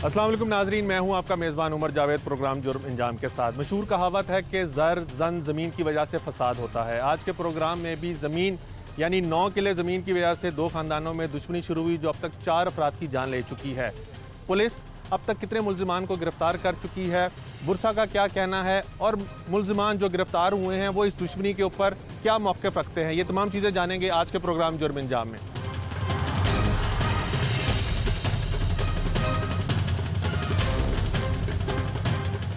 अस्सलाम वालेकुम नाजरीन, मैं हूं आपका मेज़बान उमर जावेद। प्रोग्राम जुर्म इंजाम के साथ। मशहूर कहावत है कि ज़मीन की वजह से फसाद होता है। आज के प्रोग्राम में भी ज़मीन यानी 9 किले ज़मीन की वजह से 2 ख़ानदानों में दुश्मनी शुरू हुई जो अब तक 4 अफराद की जान ले चुकी है। पुलिस अब तक कितने मुल्ज़िमान को गिरफ्तार कर चुकी है, बुरसा का क्या कहना है और मुल्ज़िमान जो गिरफ्तार हुए हैं वो इस दुश्मनी के ऊपर क्या मौक़िफ़ रखते हैं, ये तमाम चीज़ें जानेंगे आज के प्रोग्राम जुर्म इंजाम में।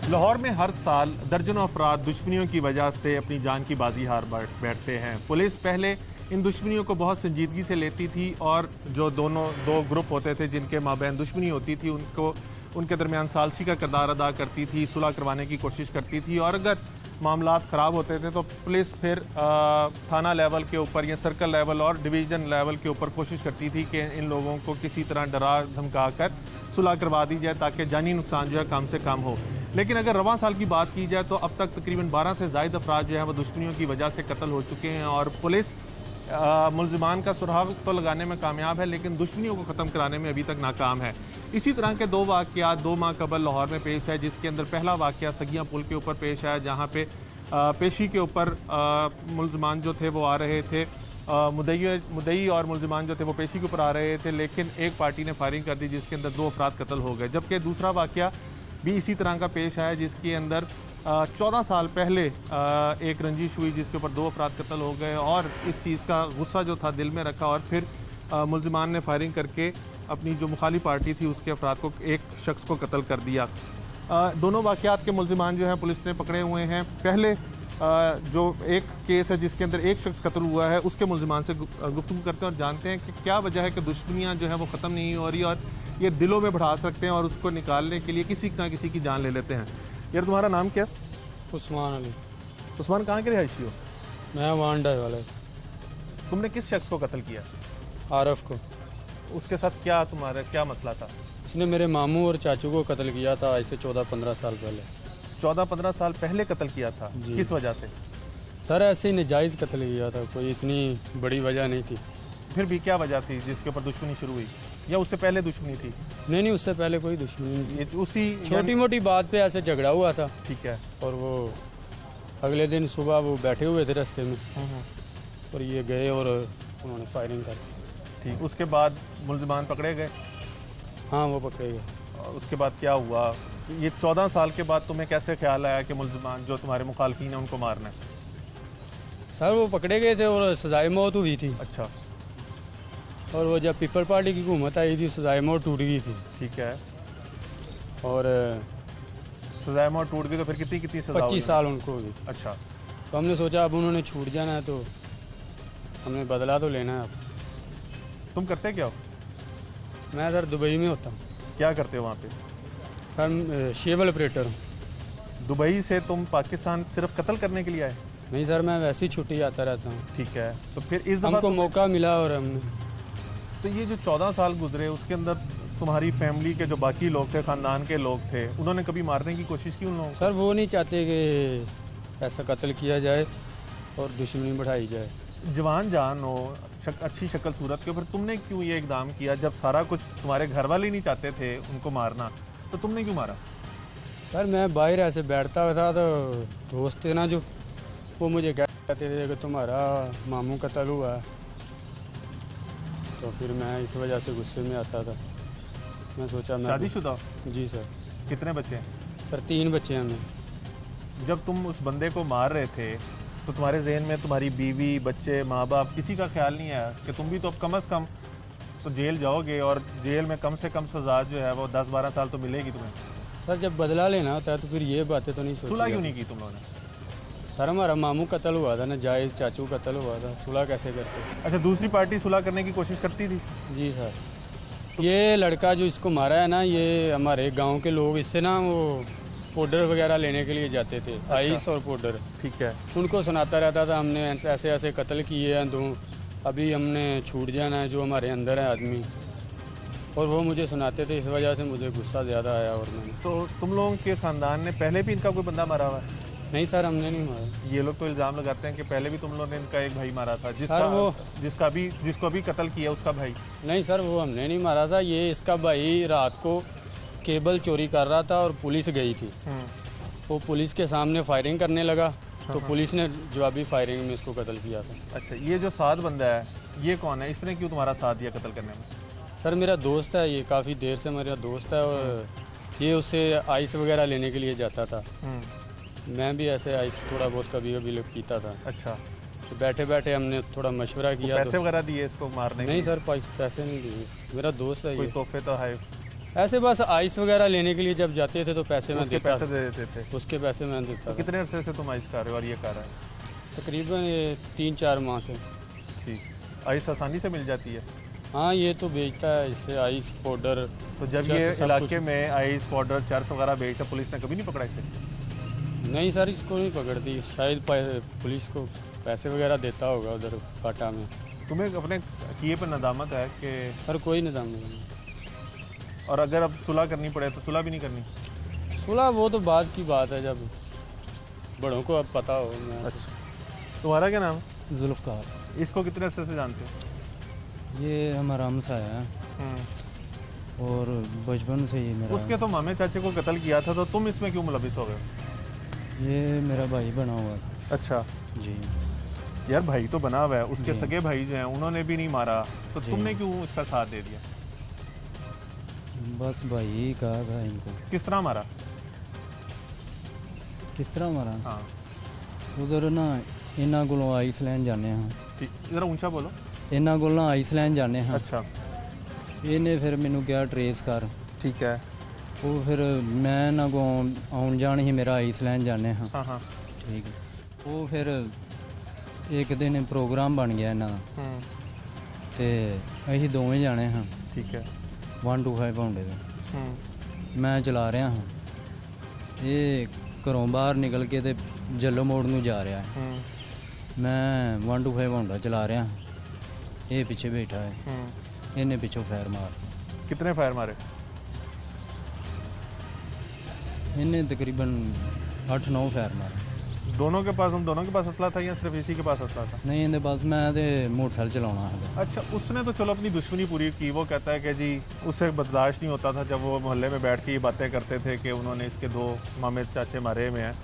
लाहौर में हर साल दर्जनों अफराद दुश्मनियों की वजह से अपनी जान की बाजी हार बैठते हैं। पुलिस पहले इन दुश्मनियों को बहुत संजीदगी से लेती थी और जो दो ग्रुप होते थे जिनके माबैन दुश्मनी होती थी उनके दरमियान सालसी का किरदार अदा करती थी, सुलह करवाने की कोशिश करती थी और अगर मामलात ख़राब होते थे तो पुलिस फिर थाना लेवल के ऊपर या सर्कल लेवल और डिवीज़न लेवल के ऊपर कोशिश करती थी कि इन लोगों को किसी तरह डरा धमका कर सुलह करवा दी जाए ताकि जानी नुकसान जो है कम से कम हो। लेकिन अगर रवां साल की बात की जाए तो अब तक तकरीबन 12 से ज़ायद अफराद जो है वो दुश्मनियों की वजह से कत्ल हो चुके हैं और पुलिस मुल्ज़िमान का सुराग तो लगाने में कामयाब है लेकिन दुश्मनियों को ख़त्म कराने में अभी तक नाकाम है। इसी तरह के 2 वाक़यात 2 माह कबल लाहौर में पेश है, जिसके अंदर पहला वाक़या सगिया पुल के ऊपर पेश है जहाँ पे पेशी के ऊपर मुल्ज़िमान जो थे वो आ रहे थे, मुद्दई और मुल्ज़िमान जो थे वो पेशी के ऊपर आ रहे थे लेकिन एक पार्टी ने फायरिंग कर दी जिसके अंदर 2 अफराद कत्ल हो गए। जबकि दूसरा वाक़या भी इसी तरह का पेश आया जिसके अंदर 14 साल पहले एक रंजिश हुई जिसके ऊपर 2 अफराद कत्ल हो गए और इस चीज़ का गुस्सा जो था दिल में रखा और फिर मुल्ज़िमान ने फायरिंग करके अपनी जो मुखालिफ पार्टी थी उसके अफराद को एक शख्स को कत्ल कर दिया। दोनों वाक़यात के मुल्ज़िमान जो हैं पुलिस ने पकड़े हुए हैं। पहले जो एक केस है जिसके अंदर एक शख्स कत्ल हुआ है उसके मुल्ज़िमान से गुफ्तगू करते हैं और जानते हैं कि क्या वजह है कि दुश्मनियाँ जो है वो ख़त्म नहीं हो रही और ये दिलों में बढ़ा सकते हैं और उसको निकालने के लिए किसी ना किसी की जान ले लेते हैं। यार तुम्हारा नाम क्या? उस्मान अली। उस्मान, कहाँ के रिहायशी हो? मैं वांडा वाला। तुमने किस शख्स को कत्ल किया? आरफ को। उसके साथ क्या मसला था? उसने मेरे मामू और चाचू को कत्ल किया था आज से 14-15 साल पहले। 14-15 साल पहले कत्ल किया था? किस वजह से? सर ऐसे ही नाजायज़ कत्ल किया था, कोई इतनी बड़ी वजह नहीं थी। फिर भी क्या वजह थी जिसके ऊपर दुश्मनी शुरू हुई या उससे पहले दुश्मनी थी? नहीं, उससे पहले कोई दुश्मनी नहीं थी। उसी छोटी मोटी बात पे ऐसे झगड़ा हुआ था। ठीक है। और वो अगले दिन सुबह वो बैठे हुए थे रास्ते में और ये गए और उन्होंने फायरिंग कर दी। ठीक, उसके बाद मुल्ज़िमान पकड़े गए? हाँ, वो पकड़े गए। उसके बाद क्या हुआ? ये 14 साल के बाद तुम्हें कैसे ख्याल आया कि मुल्ज़िमान जो तुम्हारे मुखालफिन हैं उनको मारना है? सर वो पकड़े गए थे और सजाए मौत हुई थी। अच्छा। और वो जब पीपल पार्टी की हुकूमत आई थी सजाए मौत टूट गई थी। ठीक है। और सजाए मौत टूट गई तो फिर कितनी सजा? 25 साल उनको हुई। अच्छा। तो हमने सोचा अब उन्होंने छूट जाना है तो हमने बदला तो लेना है। अब तुम करते क्या हो? मैं सर दुबई में होता हूँ। क्या करते हो वहाँ पे? सर शेवल ऑपरेटर हूँ। दुबई से तुम पाकिस्तान सिर्फ कत्ल करने के लिए आए? नहीं सर, मैं वैसे ही छुट्टी आता रहता हूँ। ठीक है। तो फिर इस दफ़ा हमको मौका मिला और हमने तो ये जो 14 साल गुजरे उसके अंदर तुम्हारी फैमिली के जो बाकी लोग थे, ख़ानदान के लोग थे, उन्होंने कभी मारने की कोशिश की उन लोगों को? सर वो नहीं चाहते कि ऐसा कत्ल किया जाए और दुश्मनी बढ़ाई जाए। जवान जान हो, अच्छी शक्ल सूरत के, फिर तुमने क्यों ये इकदाम किया जब सारा कुछ तुम्हारे घर वाले नहीं चाहते थे उनको मारना, तो तुमने क्यों मारा? सर मैं बाहर ऐसे बैठता हुआ था तो दोस्त थे ना जो वो मुझे कहते थे कि तुम्हारा मामू कत्ल हुआ है, तो फिर मैं इस वजह से गुस्से में आता था। मैं सोचा मैं शादीशुदा? जी सर। कितने बच्चे हैं? सर 3 बच्चे हैं हमें। जब तुम उस बंदे को मार रहे थे तो तुम्हारे जहन में तुम्हारी बीवी, बच्चे, माँ बाप किसी का ख्याल नहीं आया कि तुम भी तो अब कम से कम तो जेल जाओगे और जेल में कम से कम सजा जो है वो 10-12 साल तो मिलेगी तुम्हें? सर जब बदला लेना होता है तो फिर ये बातें तो नहीं सोची। सुलह क्यों नहीं की तुम लोगों ने? सर हमारा मामू कत्ल हुआ था ना, जायज़ चाचू कत्ल हुआ था, सुलह कैसे करते? अच्छा, दूसरी पार्टी सुलह करने की कोशिश करती थी? जी सर। ये लड़का जो इसको मारा है ना, ये हमारे गांव के लोग इससे ना वो पाउडर वगैरह लेने के लिए जाते थे। अच्छा। आइस और पाउडर। ठीक है। उनको सुनाता रहता था हमने ऐसे ऐसे कत्ल किए हैं, तो अभी हमने छूट जाना है जो हमारे अंदर है आदमी, और वो मुझे सुनाते थे। इस वजह से मुझे गुस्सा ज़्यादा आया और मैंने। तो तुम लोगों के ख़ानदान ने पहले भी इनका कोई बंदा मारा हुआ है? नहीं सर, हमने नहीं मारा। ये लोग तो इल्ज़ाम लगाते हैं कि पहले भी तुम लोगों ने इनका एक भाई मारा था जिसको अभी कत्ल किया उसका भाई। नहीं सर, वो हमने नहीं मारा था। ये इसका भाई रात को केबल चोरी कर रहा था और पुलिस गई थी। वो पुलिस के सामने फायरिंग करने लगा तो पुलिस ने जवाबी फायरिंग में इसको कत्ल किया था। अच्छा, ये जो 7 बंदा है ये कौन है? इसने क्यों तुम्हारा साथ दिया कत्ल करने में? सर मेरा दोस्त है, ये काफ़ी देर से मेरा दोस्त है और ये उससे आइस वगैरह लेने के लिए जाता था। मैं भी ऐसे आइस थोड़ा बहुत कभी कभी पीता था। अच्छा, तो बैठे बैठे हमने थोड़ा मशवरा किया। पैसे वगैरह दिए इसको मारने के नहीं लिए? सर, पैसे नहीं दिए, मेरा दोस्त है कोई ये। तोहफे तो है? ऐसे बस आइस वगैरह लेने के लिए जब जाते थे तो पैसे मैं उसके देता पैसे दे देते थे? उसके पैसे मैं देता तो था। कितने अरसे से तुम आइस खा रहे हो और ये खा रहा है? तकरीबन ये 3-4 माह से। ठीक। आइस आसानी से मिल जाती है? हाँ, ये तो बेचता है इससे आइस पाउडर। तो जब चर्स ये सब इलाके कुछ। में आइस पाउडर चर्स वगैरह बेचता, पुलिस ने कभी नहीं पकड़ा इसे? नहीं सर, इसको नहीं पकड़ती, शायद पुलिस को पैसे वगैरह देता होगा उधर काटा में। तुम्हें अपने किए पर नदामत है कि? सर कोई निदान नहीं। और अगर अब सुलह करनी पड़े तो सुलह भी नहीं करनी? सुलह वो तो बाद की बात है, जब बड़ों को अब पता हो। अच्छा, तुम्हारा क्या नाम है? जुल्फ़कार। इसको कितने अरसे से जानते हो? ये हमारा हमसाया है और बचपन से ही मेरा। उसके तो मामे चाचे को कत्ल किया था, तो तुम इसमें क्यों मुलविस हो गए? ये मेरा भाई बना हुआ था। अच्छा जी। यार, भाई तो बना हुआ है, उसके जी। सगे भाई जो हैं उन्होंने भी नहीं मारा, तो जी। तुमने क्यों इसका साथ दे दिया? बस भाई ही कहा था इनको। किस तरह मारा? किस तरह मारा? हाँ उधर ना इन्हों को आइसलैंड जाने हाँ। ठीक, जरा ऊंचा बोलो। इन्हों को ना आइसलैंड जाने हाँ। अच्छा, इन्हें फिर मैनू क्या ट्रेस कर। ठीक है। वो फिर मैं इन्हों को आउन जान ही मेरा आइसलैंड जाने हाँ। हाँ हाँ। ठीक है। वो फिर एक दिन प्रोग्राम बन गया इन्हों का ते असीं दोवें जाने हाँ। ठीक है। 125 पाउंडे का मैं चला रहा हाँ। ये घरों बाहर निकल के ते जलो मोड़ नूं जा रहा है। मैं 125 पाउंडा चला रहा हाँ। ये पीछे बैठा है, इन्हें पिछों फायर मार। कितने फायर मारे? इन्हें तकरीबन 8-9 फायर मारे। दोनों के पास, हम दोनों के पास असला था या सिर्फ इसी के पास असला था? नहीं इन्हें बस मैं तो मोटरसाइकिल चलाना है। अच्छा, उसने तो चलो अपनी दुश्मनी पूरी की। वो कहता है कि जी उससे बर्दाश्त नहीं होता था जब वो मोहल्ले में बैठ के ये बातें करते थे कि उन्होंने इसके 2 मामे चाचे मारे हुए हैं।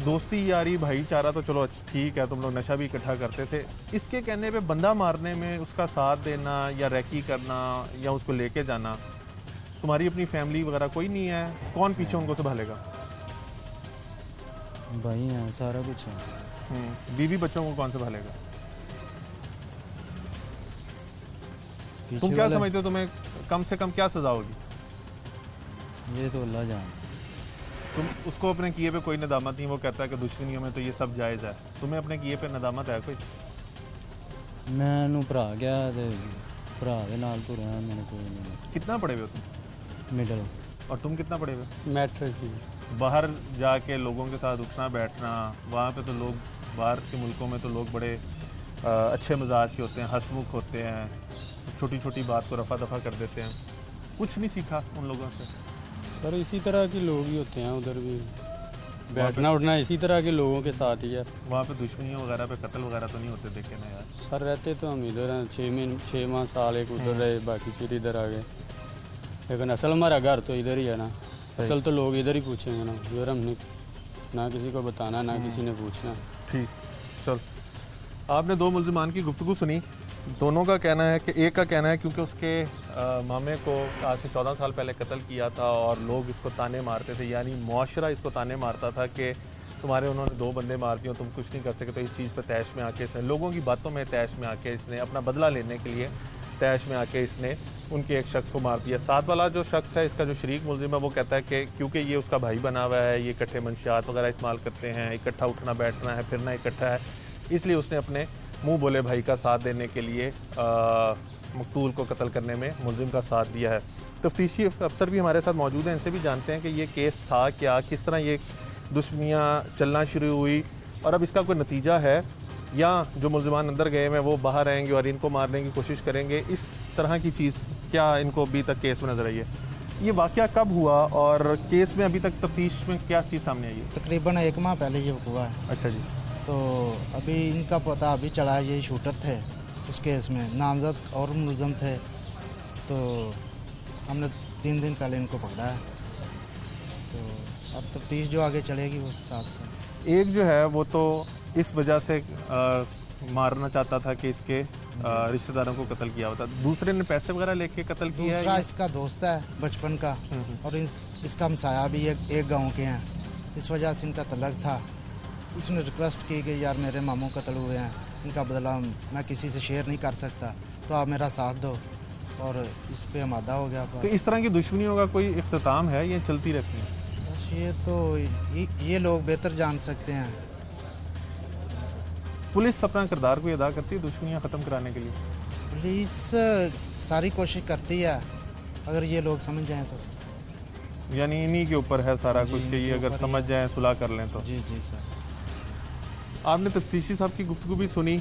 दोस्ती यारी भाईचारा तो चलो ठीक है, तुम लोग नशा भी इकट्ठा करते थे। इसके कहने पे बंदा मारने में उसका साथ देना या रैकी करना या उसको लेके जाना, तुम्हारी अपनी फैमिली वगैरह कोई नहीं है? कौन पीछे उनको संभालेगा? भाई हैं सारा कुछ है। बीवी बच्चों को कौन संभालेगा? पीछे तुम क्या वाले- समझते हो तुम्हें कम से कम क्या सजा होगी? ये तो अल्लाह जान। तुम उसको अपने किए पे कोई नदामत नहीं? वो कहता है कि दुश्मनियों में तो ये सब जायज़ है। तुम्हें अपने किए पे नदामत है कोई? मैं भरा गया ते भरा दे नाल तुरया मैंने कोई नहीं। कितना पढ़े हुए हो तुम? मिडल। और तुम कितना पढ़े हुए? मैट्रिक की। बाहर जाके लोगों के साथ उठना बैठना, वहाँ पे तो लोग, बाहर के मुल्कों में तो लोग बड़े अच्छे मिजाज के होते हैं, हंसमुख होते हैं, छोटी छोटी बात को रफा दफा कर देते हैं। कुछ नहीं सीखा उन लोगों से? सर इसी तरह के लोग ही होते हैं उधर भी, बैठना उठना इसी तरह के लोगों के साथ ही है। वहाँ पे दुश्मनियों वगैरह पे कत्ल वगैरह तो नहीं होते देखे ना यार? सर रहते तो हम इधर हैं, 6 माह साल एक उधर रहे, बाकी फिर इधर आ गए। लेकिन असल हमारा घर तो इधर ही है ना। असल तो लोग इधर ही पूछेंगे ना, उधर हमने ना किसी को बताना ना किसी ने पूछना। ठीक, चल। आपने 2 मुल्जिमान की गुफ्तगू सुनी। दोनों का कहना है कि एक का कहना है क्योंकि उसके मामे को आज से 14 साल पहले कत्ल किया था और लोग इसको ताने मारते थे, यानी मुआशरा इसको ताने मारता था कि तुम्हारे उन्होंने 2 बंदे मार दिए, तुम कुछ नहीं कर सकते। तो इस चीज़ पर तैश में आके इसने, लोगों की बातों में तैश में आके इसने अपना बदला लेने के लिए तैश में आके इसने उनके एक शख्स को मार दिया। साथ वाला जो शख्स है, इसका जो शरीक मुल्जिम है, वो कहता है कि क्योंकि ये उसका भाई बना हुआ है, ये इकट्ठे मंशियात वगैरह इस्तेमाल करते हैं, इकट्ठा उठना बैठना है, फिरना इकट्ठा है, इसलिए उसने अपने मुंह बोले भाई का साथ देने के लिए मकतूल को कत्ल करने में मुल्जिम का साथ दिया है। तफ्तीशी अफसर भी हमारे साथ मौजूद हैं, इनसे भी जानते हैं कि ये केस था क्या, किस तरह ये दुश्मनियाँ चलना शुरू हुई और अब इसका कोई नतीजा है या जो मुल्जिमान अंदर गए हैं वो बाहर आएंगे और इनको मारने की कोशिश करेंगे। इस तरह की चीज़ क्या इनको अभी तक केस में नजर आई है? ये वाक़या कब हुआ और केस में अभी तक तफ्तीश में क्या चीज़ सामने आई है? तकरीबन 1 माह पहले ये हुआ है। अच्छा जी। तो अभी इनका पता अभी चला है, ये शूटर थे उस केस में, नामजद और मुलजम थे। तो हमने 3 दिन पहले इनको पकड़ा है। तो अब तफ्तीश जो आगे चलेगी उस हिसाब से। एक जो है वो तो इस वजह से मारना चाहता था कि इसके रिश्तेदारों को कत्ल किया होता, दूसरे ने पैसे वगैरह लेके कत्ल किया दूसरा है। इसका दोस्त है बचपन का, और इसका हमसाया भी एक गांव के हैं, इस वजह से इनका तलक था। इसने रिक्वेस्ट की कि यार मेरे मामू कत्ल हुए हैं, इनका बदला मैं किसी से शेयर नहीं कर सकता, तो आप मेरा साथ दो, और इस पे आमादा हो गया। तो इस तरह की दुश्मनियों का कोई इख्तिताम है या चलती रहती है? बस ये तो ये लोग बेहतर जान सकते हैं। पुलिस अपना किरदार कोई अदा करती है दुश्मनियां ख़त्म कराने के लिए? पुलिस सारी कोशिश करती है, अगर ये लोग समझ जाएं तो। यानी इन्हीं के ऊपर है सारा कुछ कि ये इनके अगर ऊपर समझ जाएं, सुलह कर लें तो। जी जी सर। आपने तफ्तीशी साहब की गुफ्तगू भी सुनी।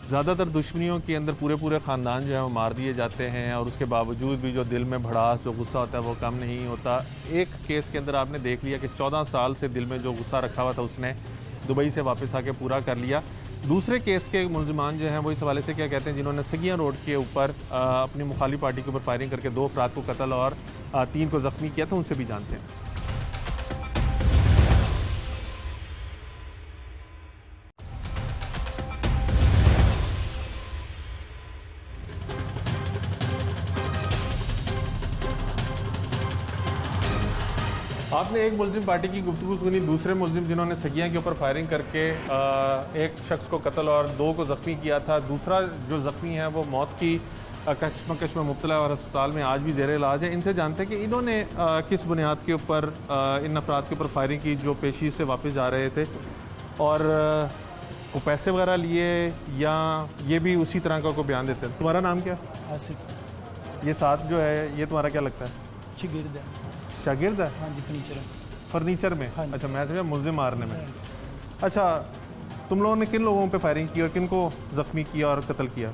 ज़्यादातर दुश्मनियों के अंदर पूरे ख़ानदान जो है वो मार दिए जाते हैं, और उसके बावजूद भी जो दिल में भड़ास, जो गुस्सा होता है वो कम नहीं होता। एक केस के अंदर आपने देख लिया कि 14 साल से दिल में जो गुस्सा रखा हुआ था उसने दुबई से वापस आके पूरा कर लिया। दूसरे केस के मुलजमान जो हैं वो इस हवाले से क्या कहते हैं, जिन्होंने सगिया रोड के ऊपर अपनी मुखालिफ पार्टी के ऊपर फायरिंग करके 2 अफराद को कत्ल और 3 को ज़ख्मी किया था, उनसे भी जानते हैं। आपने एक मुलजिम पार्टी की गुफ्तगू सुनी, दूसरे मुलजिम जिन्होंने सगिया के ऊपर फायरिंग करके एक शख्स को कत्ल और 2 को ज़ख्मी किया था। दूसरा जो ज़ख्मी है वो मौत की कश्मकश में मुब्तला और अस्पताल में आज भी ज़ेर इलाज है। इनसे जानते हैं कि इन्होंने किस बुनियाद के ऊपर इन अफराद के ऊपर फायरिंग की जो पेशी से वापस जा रहे थे, और को पैसे वगैरह लिए या ये भी उसी तरह का को बयान देते हैं। तुम्हारा नाम क्या? आसिफ। ये साथ जो है ये तुम्हारा क्या लगता है? शागिर्द है। शागिर्द है? हाँ जी, फर्नीचर है। फर्नीचर में? हाँ जी। अच्छा, मैं समझा मुलजिम मारने में। अच्छा, तुम लोगों ने किन लोगों पे फायरिंग की और किन को जख्मी किया और कत्ल किया?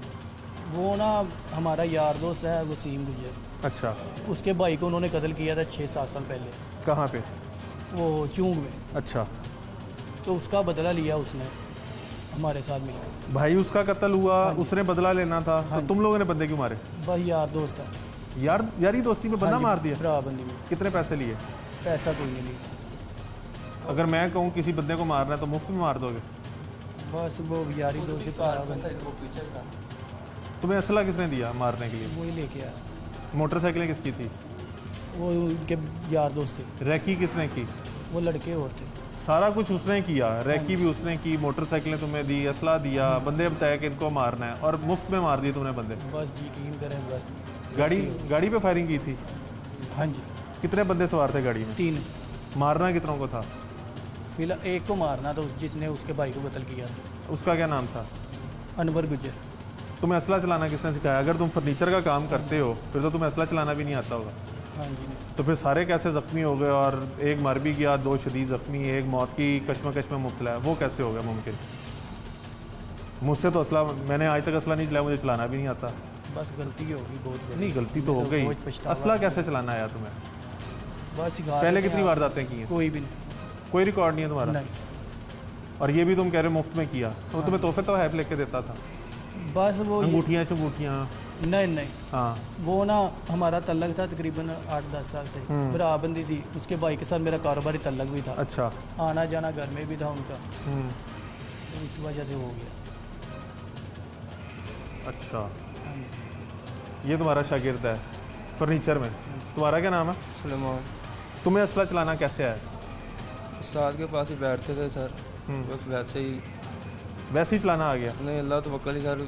वो ना हमारा यार दोस्त है वसीम गुजर, अच्छा, उसके भाई को उन्होंने कत्ल किया था 6-7 साल पहले, कहाँ पे? वो चूंग में। अच्छा, तो उसका बदला लिया उसने हमारे साथ मिलकर। भाई उसका कत्ल हुआ, उसने बदला लेना था, तो तुम लोगों ने बंदे क्यों मारे? बस यार दोस्त है। यारी दोस्ती में बंदा हाँ जी, मार दिया? बराबंदी में। कितने पैसे लिए? पैसा कोई नहीं लिया। अगर मैं कहूँ किसी बंदे को मारना है तो मुफ्त में मार दोगे? बस वो यारी दोस्ती बंदा तुम्हें असला किसने दिया मारने के लिए? वही लेके आया। मोटरसाइकिलें किसकी थी? वो उनके यार दोस्त थे, रैकी किसने की? वो लड़के और थे। सारा कुछ उसने किया, रैकी भी उसने की, मोटरसाइकिलें तुम्हें दी, असला दिया, बंदे बताया कि इनको मारना है, और मुफ्त में मार दिए तुमने बंदे। बस यकीन करें, बस। गाड़ी पे फायरिंग की थी? हाँ जी। कितने बंदे सवार थे गाड़ी में? 3। मारना कितनों को था? फिलहाल एक को मारना था, जिसने उसके भाई को कत्ल किया था। उसका क्या नाम था? अनवर गुजर। तुम्हें असला चलाना किसने सिखाया? अगर तुम फर्नीचर का काम करते हो फिर तो तुम्हें असला चलाना भी नहीं आता होगा। हाँ जी। तो फिर सारे कैसे ज़ख्मी हो गए, और एक मर भी गया, 2 शदीद ज़ख्मी, एक मौत की कश्मकश में मुब्तला है, वो कैसे हो गया मुमकिन? मुझसे तो असला, मैंने आज तक असला नहीं चलाया, मुझे चलाना भी नहीं आता। बस गलती होगी बहुत बड़ी। नहीं, गलती तो हो मुझे गई, बहुत पछतावा असला है। कैसे चलाना आया तुम्हें? बस सिखा पहले देते कितनी हैं। वारदातें की हैं? कोई भी नहीं। कोई रिकॉर्ड नहीं है तुम्हारा? नहीं। और ये भी तुम कह रहे हो मुफ्त में किया, तो तुम्हें तोहफे तो हैप लेके देता था, बस वो अंगूठियाँ चंगूठियाँ? नहीं, हाँ, वो ना हमारा तल्लक था तकरीबन 8-10 साल से, बराबंदी थी। उसके भाई के साथ मेरा कारोबारी तल्लक भी था, अच्छा। आना जाना घर में भी था उनका, हम्म, तो इस वजह से हो गया। अच्छा, हाँ जी। ये तुम्हारा शागिर्द है फर्नीचर में। तुम्हारा क्या नाम है? सलमान। तुम्हें असला चलाना कैसे आया? उस्ताद के पास ही बैठते थे सर, बस वैसे ही। वैसे ही चलाना आ गया? नहीं, अल्लाह तो वक्ल ही सर,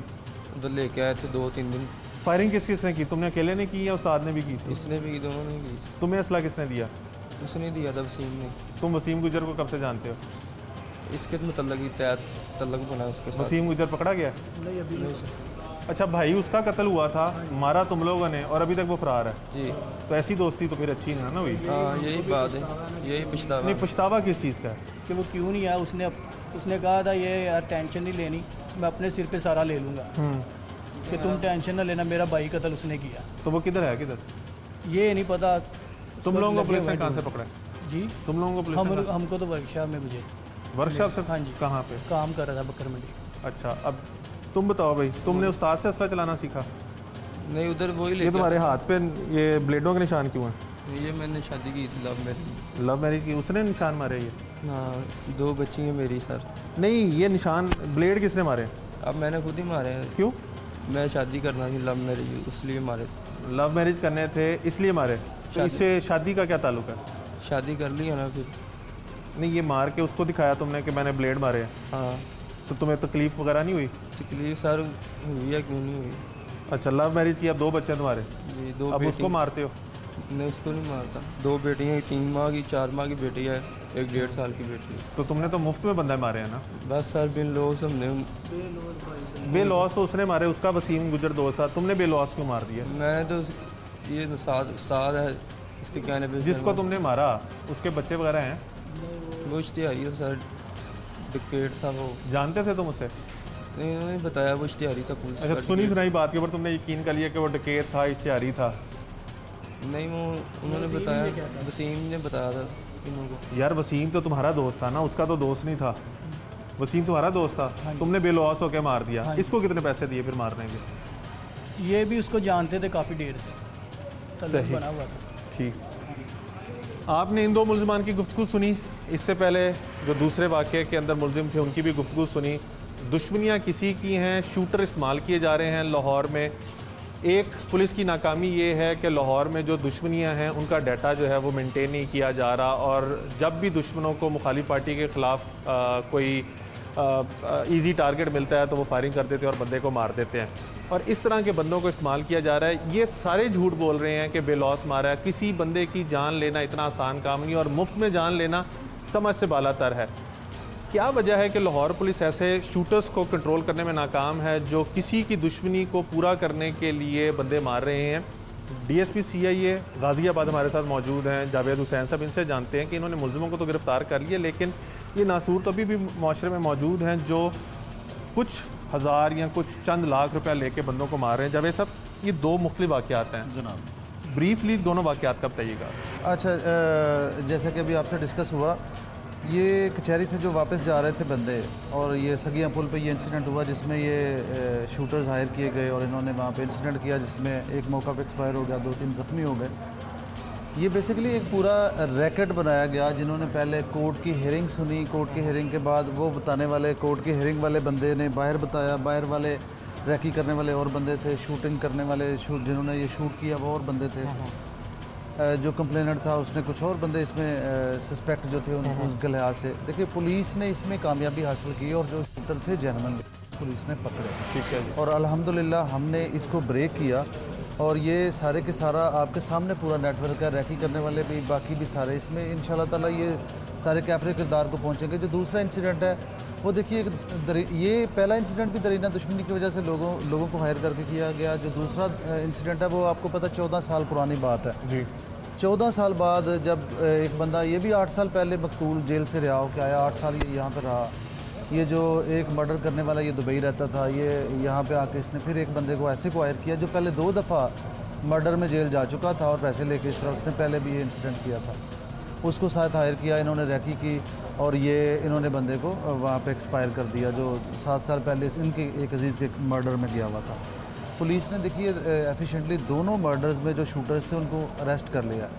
उधर लेके आए थे 2-3 दिन। फायरिंग किस किसने की? तुमने अकेले ने की या उस्ताद ने भी की थी? इसने भी, दोनों ने की। तुम्हें असला किसने दिया? उसने दिया था, वसीम ने। तुम वसीम गुजर को कब से जानते हो? इसके मतलब ही तैयार तल्लक बना उसके साथ। वसीम गुजर पकड़ा गया? नहीं सर। अच्छा, भाई उसका कत्ल हुआ था, मारा तुम लोगों ने, और अभी तक वो फरार है। जी तो ऐसी दोस्ती तो फिर अच्छी नहीं ना हुई? हाँ, यही बात है, यही पछतावा। नहीं, पछतावा किस चीज़ का है? कि वो क्यों नहीं आया। उसने कहा था ये यार टेंशन नहीं लेनी, मैं अपने सिर पे सारा ले लूँगा, कि तुम टेंशन ना लेना, मेरा भाई कत्ल उसने किया। तो वो किधर है? किधर? ये नहीं पता। तुम लोगों को लगे पुलिस हुए ने कहाँ से ढूंढ। पकड़ा? जी, तुम लोगों को पुलिस ने कहाँ- हमको तो वर्कशॉप में मुझे वर्कशॉप से? हाँ जी। कहाँ पे? काम कर रहा था बकर मंडी। अच्छा, अब तुम बताओ भाई, तुमने उस्ताद से असला चलाना सीखा? नहीं उधर वही ये लेके तुम्हारे हाथ पे ये ब्लेडों के निशान क्यों हैं? ये मैंने शादी की थी लव मैरिज। लव मैरिज की, उसने निशान मारे ये? हाँ 2 बच्ची हैं मेरी सर। नहीं, ये निशान ब्लेड किसने मारे? अब मैंने खुद ही मारे हैं। क्यों? मैं शादी करना थी लव मैरिज, इसलिए मारे थे। लव मैरिज करने थे इसलिए मारे? तो इससे शादी का क्या ताल्लुक है? शादी कर लिया ना फिर। नहीं, ये मार के उसको दिखाया तुमने कि मैंने ब्लेड मारे हैं, हाँ तो तुम्हें तकलीफ वगैरह नहीं हुई? तकलीफ सर हुई है, क्यों नहीं हुई। अच्छा, लव मैरिज की, अब 2 बच्चे हैं तुम्हारे, जी 2 अब उसको मारते हो? नहीं उसको नहीं मारता। 2 बेटियाँ, 3 माह की 4 माह की बेटी है, एक 1.5 साल की बेटी है। तो तुमने तो मुफ्त में बंदा मारे हैं ना? बस सर बिन लॉस हमने। बेलॉस तो उसने मारे, उसका वसीम गुजर दोस्त था, तुमने बेलॉस क्यों मार दिया? मैं तो ये उस्ताद है, इसके कहने पे जिसको तुमने मारा उसके बच्चे वगैरह हैं? वो इश्तिहारी है सर, डिकेट था वो। जानते थे तुम उसे? नहीं उन्होंने बताया वो इश्तिहारी था पुलिस अच्छा, का, सुनी डिकेट। सुनाई बात के ऊपर तुमने यकीन कर लिया कि वो डकैत था, इश्तिहारी था? नहीं वो उन्होंने बताया, वसीम ने बताया था इन्हों को। यार वसीम तो तुम्हारा दोस्त था ना, उसका तो दोस्त नहीं था। वसीम तुम्हारा दोस्त था, तुमने बेलॉस होकर मार दिया। इसको कितने पैसे दिए फिर मारने के? ये भी उसको जानते थे काफ़ी देर से, तल्लुक सही। बना हुआ था। ठीक। आपने इन 2 मुल्ज़िमान की गुफ्तगू सुनी, इससे पहले जो दूसरे वाक़े के अंदर मुल्ज़िम थे उनकी भी गुफ्तगू सुनी। दुश्मनियाँ किसी की हैं, शूटर इस्तेमाल किए जा रहे हैं लाहौर में। एक पुलिस की नाकामी ये है कि लाहौर में जो दुश्मनियाँ हैं उनका डाटा जो है वो मेंटेन नहीं किया जा रहा, और जब भी दुश्मनों को मुखालिफ पार्टी के ख़िलाफ़ कोई ईजी टारगेट मिलता है तो वो फायरिंग कर देते हैं और बंदे को मार देते हैं, और इस तरह के बंदों को इस्तेमाल किया जा रहा है। ये सारे झूठ बोल रहे हैं कि बेलॉस मारा है। किसी बंदे की जान लेना इतना आसान काम नहीं, और मुफ्त में जान लेना समझ से बालातर है। क्या वजह है कि लाहौर पुलिस ऐसे शूटर्स को कंट्रोल करने में नाकाम है जो किसी की दुश्मनी को पूरा करने के लिए बंदे मार रहे हैं? DSP CIA गाज़ियाबाद हमारे साथ मौजूद हैं, जावेद हुसैन साहब, इनसे जानते हैं कि इन्होंने मुल्ज़िमों को तो गिरफ़्तार कर लिया, लेकिन ये नासूर तो अभी भी माशरे में मौजूद हैं जो कुछ हज़ार या कुछ चंद लाख रुपया लेके बंदों को मार रहे हैं। जावेद साहब, ये 2 मुख्तलिफ वाक़यात हैं जनाब। ब्रीफली दोनों वाक़यात कब बताइएगा? अच्छा, जैसे कि अभी आपसे डिस्कस हुआ, ये कचहरी से जो वापस जा रहे थे बंदे, और ये सगिया पुल पे ये इंसिडेंट हुआ जिसमें ये शूटर्स हायर किए गए और इन्होंने वहाँ पे इंसिडेंट किया जिसमें एक मौका पे एक्सपायर हो गया, 2-3 ज़ख्मी हो गए। ये बेसिकली एक पूरा रैकेट बनाया गया, जिन्होंने पहले कोर्ट की हियरिंग सुनी, कोर्ट की हियरिंग के बाद वो बताने वाले, कोर्ट की हियरिंग वाले बंदे ने बाहर बताया, बाहर वाले रैकी करने वाले और बंदे थे, शूटिंग करने वाले जिन्होंने ये शूट किया वो और बंदे थे, जो कंप्लेनेंट था उसने कुछ और बंदे इसमें सस्पेक्ट जो थे उसके लिहाज से। देखिए, पुलिस ने इसमें कामयाबी हासिल की और जो शूटर थे जेन्युइन पुलिस ने पकड़े। ठीक है जी। और अल्हम्दुलिल्लाह हमने इसको ब्रेक किया, और ये सारे के सारा आपके सामने पूरा नेटवर्क है, रैकी करने वाले भी, बाकी भी सारे इसमें इंशाल्लाह ताला ये सारे कैफरे किरदार को पहुंचेंगे। जो दूसरा इंसिडेंट है वो देखिए, ये पहला इंसिडेंट भी दरीना दुश्मनी की वजह से लोगों को हायर करके किया गया। जो दूसरा इंसिडेंट है वो आपको पता 14 साल पुरानी बात है जी। 14 साल बाद जब एक बंदा, ये भी 8 साल पहले मकतूल जेल से रिहा होकर आया, 8 साल ये यहाँ पर रहा। ये जो एक मर्डर करने वाला ये दुबई रहता था, ये यहाँ पे आके इसने फिर एक बंदे को ऐसे को हायर किया जो पहले 2 दफ़ा मर्डर में जेल जा चुका था और पैसे लेके इस तरह उसने पहले भी ये इंसिडेंट किया था। उसको साथ हायर किया, इन्होंने रैकी की और ये इन्होंने बंदे को वहाँ पे एक्सपायर कर दिया जो 7 साल पहले इनके एक अजीज़ के मर्डर में गया हुआ था। पुलिस ने देखिए एफिशिएंटली दोनों मर्डर्स में जो शूटर्स थे उनको अरेस्ट कर लिया।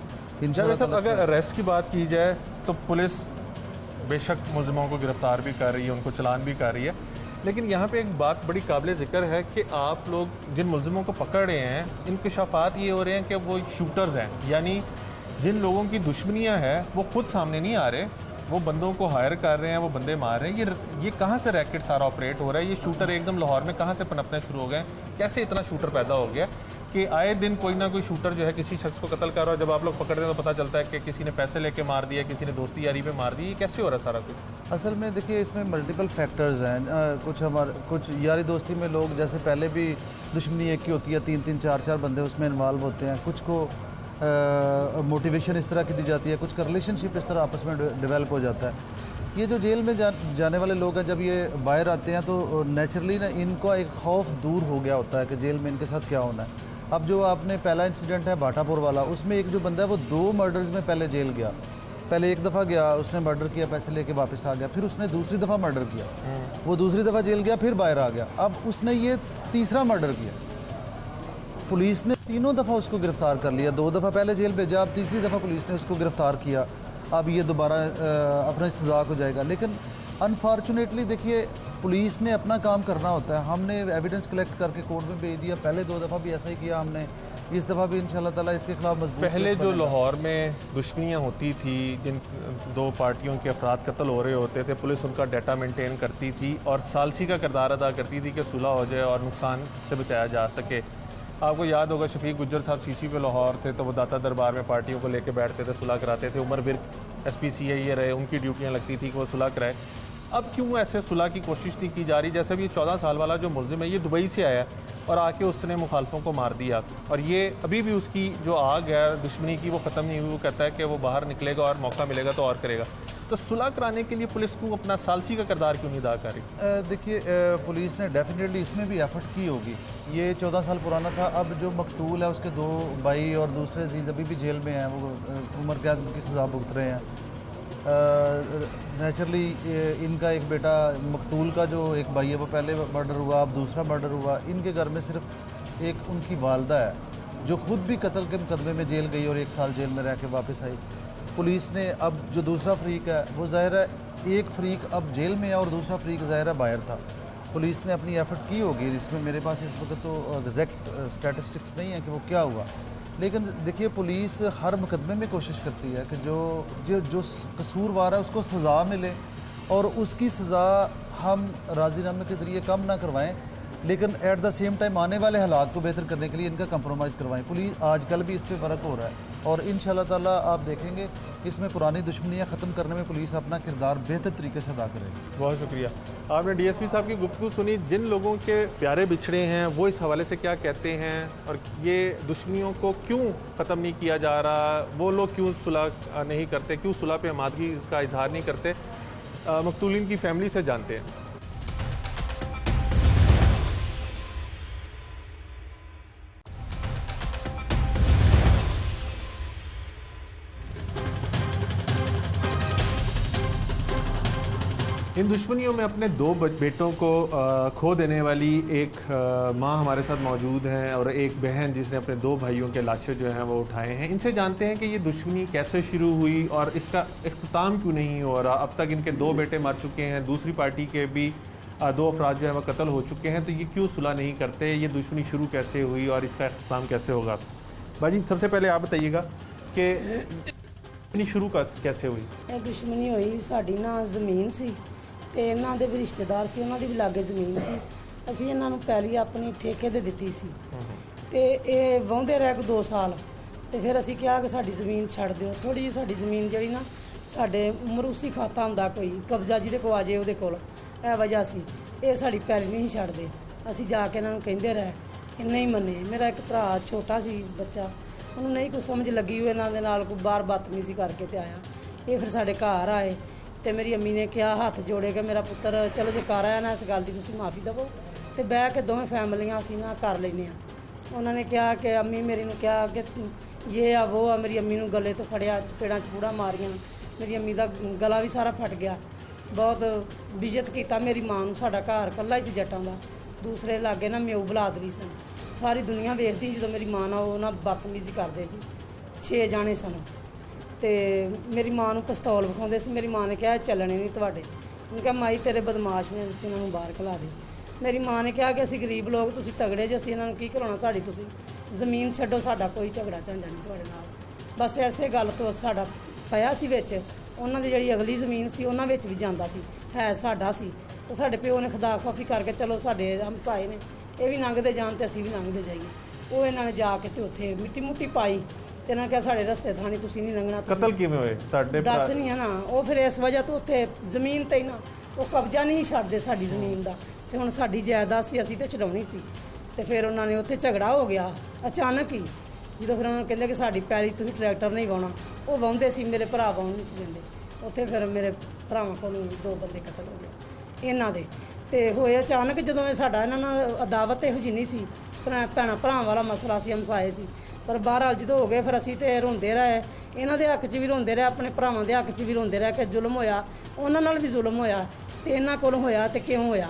जावेद साहब, अगर अरेस्ट की बात की जाए तो पुलिस बेशक मुल्ज़िमों को गिरफ़्तार भी कर रही है, उनको चलान भी कर रही है, लेकिन यहाँ पे एक बात बड़ी काबिल ज़िक्र है कि आप लोग जिन मुल्ज़िमों को पकड़ रहे हैं, इंकशाफात ये हो रहे हैं कि वो शूटर्स हैं, यानी जिन लोगों की दुश्मनियाँ हैं वो खुद सामने नहीं आ रहे, वो बंदों को हायर कर रहे हैं, वो बंदे मार रहे हैं। ये कहाँ से रैकेट सारा ऑपरेट हो रहा है? ये शूटर एकदम लाहौर में कहाँ से पनपने शुरू हो गए? कैसे इतना शूटर पैदा हो गया कि आए दिन कोई ना कोई शूटर जो है किसी शख्स को कत्ल कर रहा है? जब आप लोग पकड़ रहे हैं तो पता चलता है कि किसी ने पैसे लेके मार दिया, किसी ने दोस्ती यारी पे मार दी। ये कैसे हो रहा है सारा कुछ? असल में देखिए, इसमें मल्टीपल फैक्टर्स हैं। कुछ यारी दोस्ती में लोग, जैसे पहले भी दुश्मनी एक की होती है, 3-3 4-4 बंदे उसमें इन्वॉल्व होते हैं। कुछ को मोटिवेशन इस तरह की दी जाती है, कुछ का रिलेशनशिप इस तरह आपस में डेवलप हो जाता है। ये जो जेल में जाने वाले लोग हैं, जब ये बाहर आते हैं तो नेचुरली ना इनका एक खौफ दूर हो गया होता है कि जेल में इनके साथ क्या होना है। अब जो आपने पहला इंसिडेंट है भाटापुर वाला, उसमें एक जो बंदा है वो 2 मर्डर्स में पहले जेल गया। पहले एक दफ़ा गया, उसने मर्डर किया, पैसे लेके वापस आ गया, फिर उसने दूसरी दफ़ा मर्डर किया, वो दूसरी दफ़ा जेल गया, फिर बाहर आ गया, अब उसने ये तीसरा मर्डर किया। पुलिस ने 3 दफ़ा उसको गिरफ़्तार कर लिया, 2 दफ़ा पहले जेल भेजा, अब तीसरी दफ़ा पुलिस ने उसको गिरफ़्तार किया। अब ये दोबारा अपने सज़ा को जाएगा। लेकिन अनफॉर्चुनेटली देखिए, पुलिस ने अपना काम करना होता है। हमने एविडेंस कलेक्ट करके कोर्ट में भेज दिया, पहले 2 दफ़ा भी ऐसा ही किया हमने, इस दफ़ा भी इंशाल्लाह ताला इसके खिलाफ मजबूत पहले केस जो बनेगा। लाहौर में दुश्मनियाँ होती थी, जिन 2 पार्टियों के अफराद कत्ल हो रहे होते थे, पुलिस उनका डाटा मेंटेन करती थी और सालसी का किरदार अदा करती थी कि सुलह हो जाए और नुकसान से बचाया जा सके। आपको याद होगा शफीक गुज्जर साहब सीसी पे लाहौर थे, तो वो दाता दरबार में पार्टियों को लेकर बैठते थे, सुलह कराते थे। उमर विर्क SPCA ये रहे, उनकी ड्यूटियाँ लगती थी कि वो सुलह कराए। अब क्यों ऐसे सुलह की कोशिश नहीं की जा रही? जैसे भी 14 साल वाला जो मुलजिम है, ये दुबई से आया और आके उसने मुखालफों को मार दिया, और ये अभी भी उसकी जो आग है दुश्मनी की वो ख़त्म नहीं हुई। वो कहता है कि वो बाहर निकलेगा और मौका मिलेगा तो और करेगा। तो सुलह कराने के लिए पुलिस को अपना सालसी का किरदार क्यों नहीं अदा कर रही? देखिए, पुलिस ने डेफिनेटली इसमें भी एफर्ट की होगी। ये 14 साल पुराना था। अब जो मकतूल है उसके 2 भाई और दूसरे अजीज़ अभी भी जेल में हैं, वो उम्र कैद की सज़ा भुगत रहे हैं। नेचुरली इनका एक बेटा मकतूल का जो एक भाई है वो पहले मर्डर हुआ, अब दूसरा मर्डर हुआ। इनके घर में सिर्फ एक उनकी वालदा है जो खुद भी कत्ल के मुकदमे में जेल गई और 1 साल जेल में रह के वापस आई। पुलिस ने अब जो दूसरा फरीक है वो ज़ाहिर है, एक फरीक अब जेल में है और दूसरा फरीक ज़ाहिर है बाहर था। पुलिस ने अपनी एफर्ट की होगी। इसमें मेरे पास इस वक्त तो एग्जैक्ट स्टैटिस्टिक्स नहीं है कि वो क्या हुआ, लेकिन देखिए पुलिस हर मुकदमे में कोशिश करती है कि जो जो जो कसूरवार है उसको सज़ा मिले और उसकी सज़ा हम राज़ीनामे के ज़रिए कम ना करवाएं, लेकिन एट द सेम टाइम आने वाले हालात को बेहतर करने के लिए इनका कंप्रोमाइज़ करवाएं। पुलिस आजकल भी इस पर फ़र्क हो रहा है और इंशाल्लाह ताला आप देखेंगे इसमें पुरानी दुश्मनियाँ ख़त्म करने में पुलिस अपना किरदार बेहतर तरीके से अदा करेगी। बहुत शुक्रिया। आपने DSP साहब की गुफ्तगू सुनी। जिन लोगों के प्यारे बिछड़े हैं वो इस हवाले से क्या कहते हैं और ये दुश्मनियों को क्यों ख़त्म नहीं किया जा रहा, वो लोग क्यों सुलह नहीं करते, क्यों सुलह पे आमादगी का इजहार नहीं करते, मकतूलिन की फैमिली से जानते हैं। इन दुश्मनियों में अपने 2 बेटों को खो देने वाली एक माँ हमारे साथ मौजूद हैं और एक बहन जिसने अपने 2 भाइयों के लाशें जो हैं वो उठाए हैं। इनसे जानते हैं कि ये दुश्मनी कैसे शुरू हुई और इसका इख्तिताम क्यों नहीं हो रहा। अब तक इनके 2 बेटे मर चुके हैं, दूसरी पार्टी के भी 2 अफराद जो है वो कत्ल हो चुके हैं, तो ये क्यों सुलह नहीं करते, ये दुश्मनी शुरू कैसे हुई और इसका इख्तिताम कैसे होगा? बाजी सबसे पहले आप बताइएगा कि शुरू कैसे हुई? ਇਹ ਦੁਸ਼ਮਣੀ ਹੋਈ ਸਾਡੀ ਨਾ ਜ਼ਮੀਨ ਸੀ ਤੇ ਇਹਨਾਂ ਦੇ ਵੀ ਰਿਸ਼ਤੇਦਾਰ ਸੀ, ਉਹਨਾਂ ਦੀ ਵੀ ਲਾਗੇ ਜ਼ਮੀਨ ਸੀ। ਅਸੀਂ ਇਹਨਾਂ ਨੂੰ ਪਹਿਲੀ ਆਪਣੀ ਠੇਕੇ ਤੇ ਦਿੱਤੀ ਸੀ ਤੇ ਇਹ ਵਾਹੁੰਦੇ ਰਹੇ ਕੋ 2 ਸਾਲ ਤੇ ਫਿਰ ਅਸੀਂ ਕਿਹਾ ਕਿ ਸਾਡੀ ਜ਼ਮੀਨ ਛੱਡ ਦਿਓ। ਥੋੜੀ ਜਿਹੀ ਸਾਡੀ ਜ਼ਮੀਨ ਜਿਹੜੀ ਨਾ ਸਾਡੇ ਮਰੂਸੀ ਖਾਤਾ ਹੁੰਦਾ ਕੋਈ ਕਬਜ਼ਾ ਜਿਹਦੇ ਕੋ ਆ ਜੇ ਉਹਦੇ ਕੋਲ, ਇਹ ਵਜ੍ਹਾ ਸੀ ਇਹ ਸਾਡੀ ਪਹਿਲੀ ਨਹੀਂ ਛੱਡਦੇ। ਅਸੀਂ ਜਾ ਕੇ ਇਹਨਾਂ ਨੂੰ ਕਹਿੰਦੇ ਰਹੇ, ਇਹ ਨਹੀਂ ਮੰਨੇ। ਮੇਰਾ ਇੱਕ ਭਰਾ ਛੋਟਾ ਸੀ ਬੱਚਾ, ਉਹਨੂੰ ਨਹੀਂ ਕੁਝ ਸਮਝ ਲੱਗੀ, ਉਹ ਇਹਨਾਂ ਦੇ ਨਾਲ ਕੋਈ ਬਾਰ ਬਦਤਮੀਜ਼ੀ ਕਰਕੇ ਤੇ ਆਇਆ। ਇਹ ਫਿਰ ਸਾਡੇ ਘਰ ਆਏ ਤੇ ਮੇਰੀ ਅੰਮੀ ਨੇ ਕਿਹਾ ਹੱਥ ਜੋੜੇ ਕਿ ਮੇਰਾ ਪੁੱਤਰ ਚਲੋ ਜੇ ਕਰ ਆਇਆ ਨਾ ਇਸ ਗੱਲ ਦੀ ਤੁਸੀਂ ਮਾਫੀ ਦੇਵੋ ਤੇ ਬਹਿ ਕੇ ਦੋਵੇਂ ਫੈਮਲੀਆਂ ਅਸੀਂ ਨਾ ਕਰ ਲੈਨੇ ਆ। ਉਹਨਾਂ ਨੇ ਕਿਹਾ ਕਿ ਅੰਮੀ ਮੇਰੀ ਨੂੰ ਕਿਹਾ ਕਿ ਇਹ ਆ ਉਹ ਆ। ਮੇਰੀ ਅੰਮੀ ਨੂੰ ਗਲੇ ਤੋਂ ਫੜਿਆ, ਚਪੇੜਾਂ ਚਪੂੜਾਂ ਮਾਰੀਆਂ। ਮੇਰੀ ਅੰਮੀ ਦਾ ਗਲਾ ਵੀ ਸਾਰਾ ਫਟ ਗਿਆ। ਬਹੁਤ ਬਿਜਤ ਕੀਤਾ ਮੇਰੀ ਮਾਂ ਨੂੰ। ਸਾਡਾ ਘਰ ਇਕੱਲਾ ਹੀ ਸੀ ਜੱਟਾਂ ਦਾ, ਦੂਸਰੇ ਲਾਗੇ ਨਾ ਮਿਓ ਬਲਾਦਰੀ ਸਨ। ਸਾਰੀ ਦੁਨੀਆ ਵੇਖਦੀ ਜਦੋਂ ਮੇਰੀ ਮਾਂ ਨਾਲ ਉਹ ਨਾ ਬਦਤਮੀਜ਼ੀ ਕਰਦੇ ਸੀ। 6 ਜਾਣੇ ਸਨ ਤੇ ਮੇਰੀ ਮਾਂ ਨੂੰ ਪਿਸਤੌਲ ਵਿਖਾਉਂਦੇ ਸੀ। ਮੇਰੀ ਮਾਂ ਨੇ ਕਿਹਾ ਚੱਲਣੇ ਨਹੀਂ ਤੁਹਾਡੇ। ਉਹਨੇ ਕਿਹਾ ਮਾਈ ਤੇਰੇ ਬਦਮਾਸ਼ ਨੇ, ਇਹਨਾਂ ਨੂੰ ਬਾਹਰ ਖਿਲਾ ਦੇ। ਮੇਰੀ ਮਾਂ ਨੇ ਕਿਹਾ ਕਿ ਅਸੀਂ ਗਰੀਬ ਲੋਕ, ਤੁਸੀਂ ਤਗੜੇ ਜੇ, ਅਸੀਂ ਇਹਨਾਂ ਨੂੰ ਕੀ ਕਰਾਉਣਾ, ਸਾਡੀ ਤੁਸੀਂ ਜ਼ਮੀਨ ਛੱਡੋ, ਸਾਡਾ ਕੋਈ ਝਗੜਾ ਝਾਂਜਾ ਨਹੀਂ ਤੁਹਾਡੇ ਨਾਲ। ਬਸ ਐਸੇ ਗੱਲ ਤੋਂ ਸਾਡਾ ਪਿਆ ਸੀ ਵਿੱਚ। ਉਹਨਾਂ ਦੀ ਜਿਹੜੀ ਅਗਲੀ ਜ਼ਮੀਨ ਸੀ ਉਹਨਾਂ ਵਿੱਚ ਵੀ ਜਾਂਦਾ ਸੀ, ਹੈ ਸਾਡਾ ਸੀ। ਤੇ ਸਾਡੇ ਪਿਓ ਨੇ ਖੁਦਾ ਖਾਫੀ ਕਰਕੇ ਚਲੋ ਸਾਡੇ ਹਮਸਾਏ ਨੇ, ਇਹ ਵੀ ਲੰਘਦੇ ਜਾਣ ਤੇ ਅਸੀਂ ਵੀ ਲੰਘਦੇ ਜਾਈਏ। ਉਹ ਇਹਨਾਂ ਨੇ ਜਾ ਕੇ ਤੇ ਉੱਥੇ ਮਿੱਟੀ ਮੁੱਟੀ ਪਾਈ ਤੇ ਇਹਨਾਂ ਕਿਹਾ ਸਾਡੇ ਰਸਤੇ ਥਾਣੀ ਤੁਸੀਂ ਨਹੀਂ ਲੰਘਣਾ। ਕਤਲ ਕਿਵੇਂ ਹੋਏ ਤੁਹਾਡੇ? ਦੱਸ ਨਹੀਂ ਆ ਨਾ, ਉਹ ਫਿਰ ਇਸ ਵਜ੍ਹਾ ਤੋਂ ਉੱਥੇ ਜ਼ਮੀਨ ਤੇ ਨਾ ਉਹ ਕਬਜ਼ਾ ਨਹੀਂ ਛੱਡਦੇ ਸਾਡੀ ਜ਼ਮੀਨ ਦਾ। ਤੇ ਹੁਣ ਸਾਡੀ ਜਾਇਦਾਦ ਸੀ, ਅਸੀਂ ਤੇ ਛਡਾਉਣੀ ਸੀ। ਤੇ ਫਿਰ ਉਹਨਾਂ ਨੇ ਉੱਥੇ ਝਗੜਾ ਹੋ ਗਿਆ ਅਚਾਨਕ ਹੀ। ਜਦੋਂ ਫਿਰ ਉਹਨਾਂ ਨੂੰ ਕਹਿੰਦੇ ਕਿ ਸਾਡੀ ਪੈਲੀ ਤੁਸੀਂ ਟਰੈਕਟਰ ਨਹੀਂ ਵਾਹੁਣਾ, ਉਹ ਵਾਹੁੰਦੇ ਸੀ, ਮੇਰੇ ਭਰਾ ਵਾਹੁਣ ਨਹੀਂ ਸੀ ਦਿੰਦੇ। ਉੱਥੇ ਫਿਰ ਮੇਰੇ ਭਰਾਵਾਂ ਕੋਲੋਂ 2 ਬੰਦੇ ਕਤਲ ਹੋ ਗਏ ਇਹਨਾਂ ਦੇ। ਤੇ ਹੋਏ ਅਚਾਨਕ ਜਦੋਂ ਇਹ ਸਾਡਾ ਇਹਨਾਂ ਨਾਲ ਅਦਾਵਤ ਇਹੋ ਜਿਹੀ ਨਹੀਂ ਸੀ, ਭੈਣਾਂ ਭਰਾਵਾਂ ਵਾਲਾ ਮਸਲਾ ਸੀ, ਹਮਸਾਏ ਸੀ। ਪਰ ਬਹਰਹਾਲ ਜਦੋਂ ਹੋ ਗਏ ਫਿਰ ਅਸੀਂ ਤੇ ਰੋਂਦੇ ਰਹੇ, ਇਹਨਾਂ ਦੇ ਹੱਕ 'ਚ ਵੀ ਰੋਂਦੇ ਰਹੇ, ਆਪਣੇ ਭਰਾਵਾਂ ਦੇ ਹੱਕ 'ਚ ਵੀ ਰੋਂਦੇ ਰਹੇ ਕਿ ਜ਼ੁਲਮ ਹੋਇਆ, ਉਹਨਾਂ ਨਾਲ ਵੀ ਜ਼ੁਲਮ ਹੋਇਆ ਤੇ ਇਹਨਾਂ ਕੋਲ ਹੋਇਆ ਤੇ ਕਿਉਂ ਹੋਇਆ।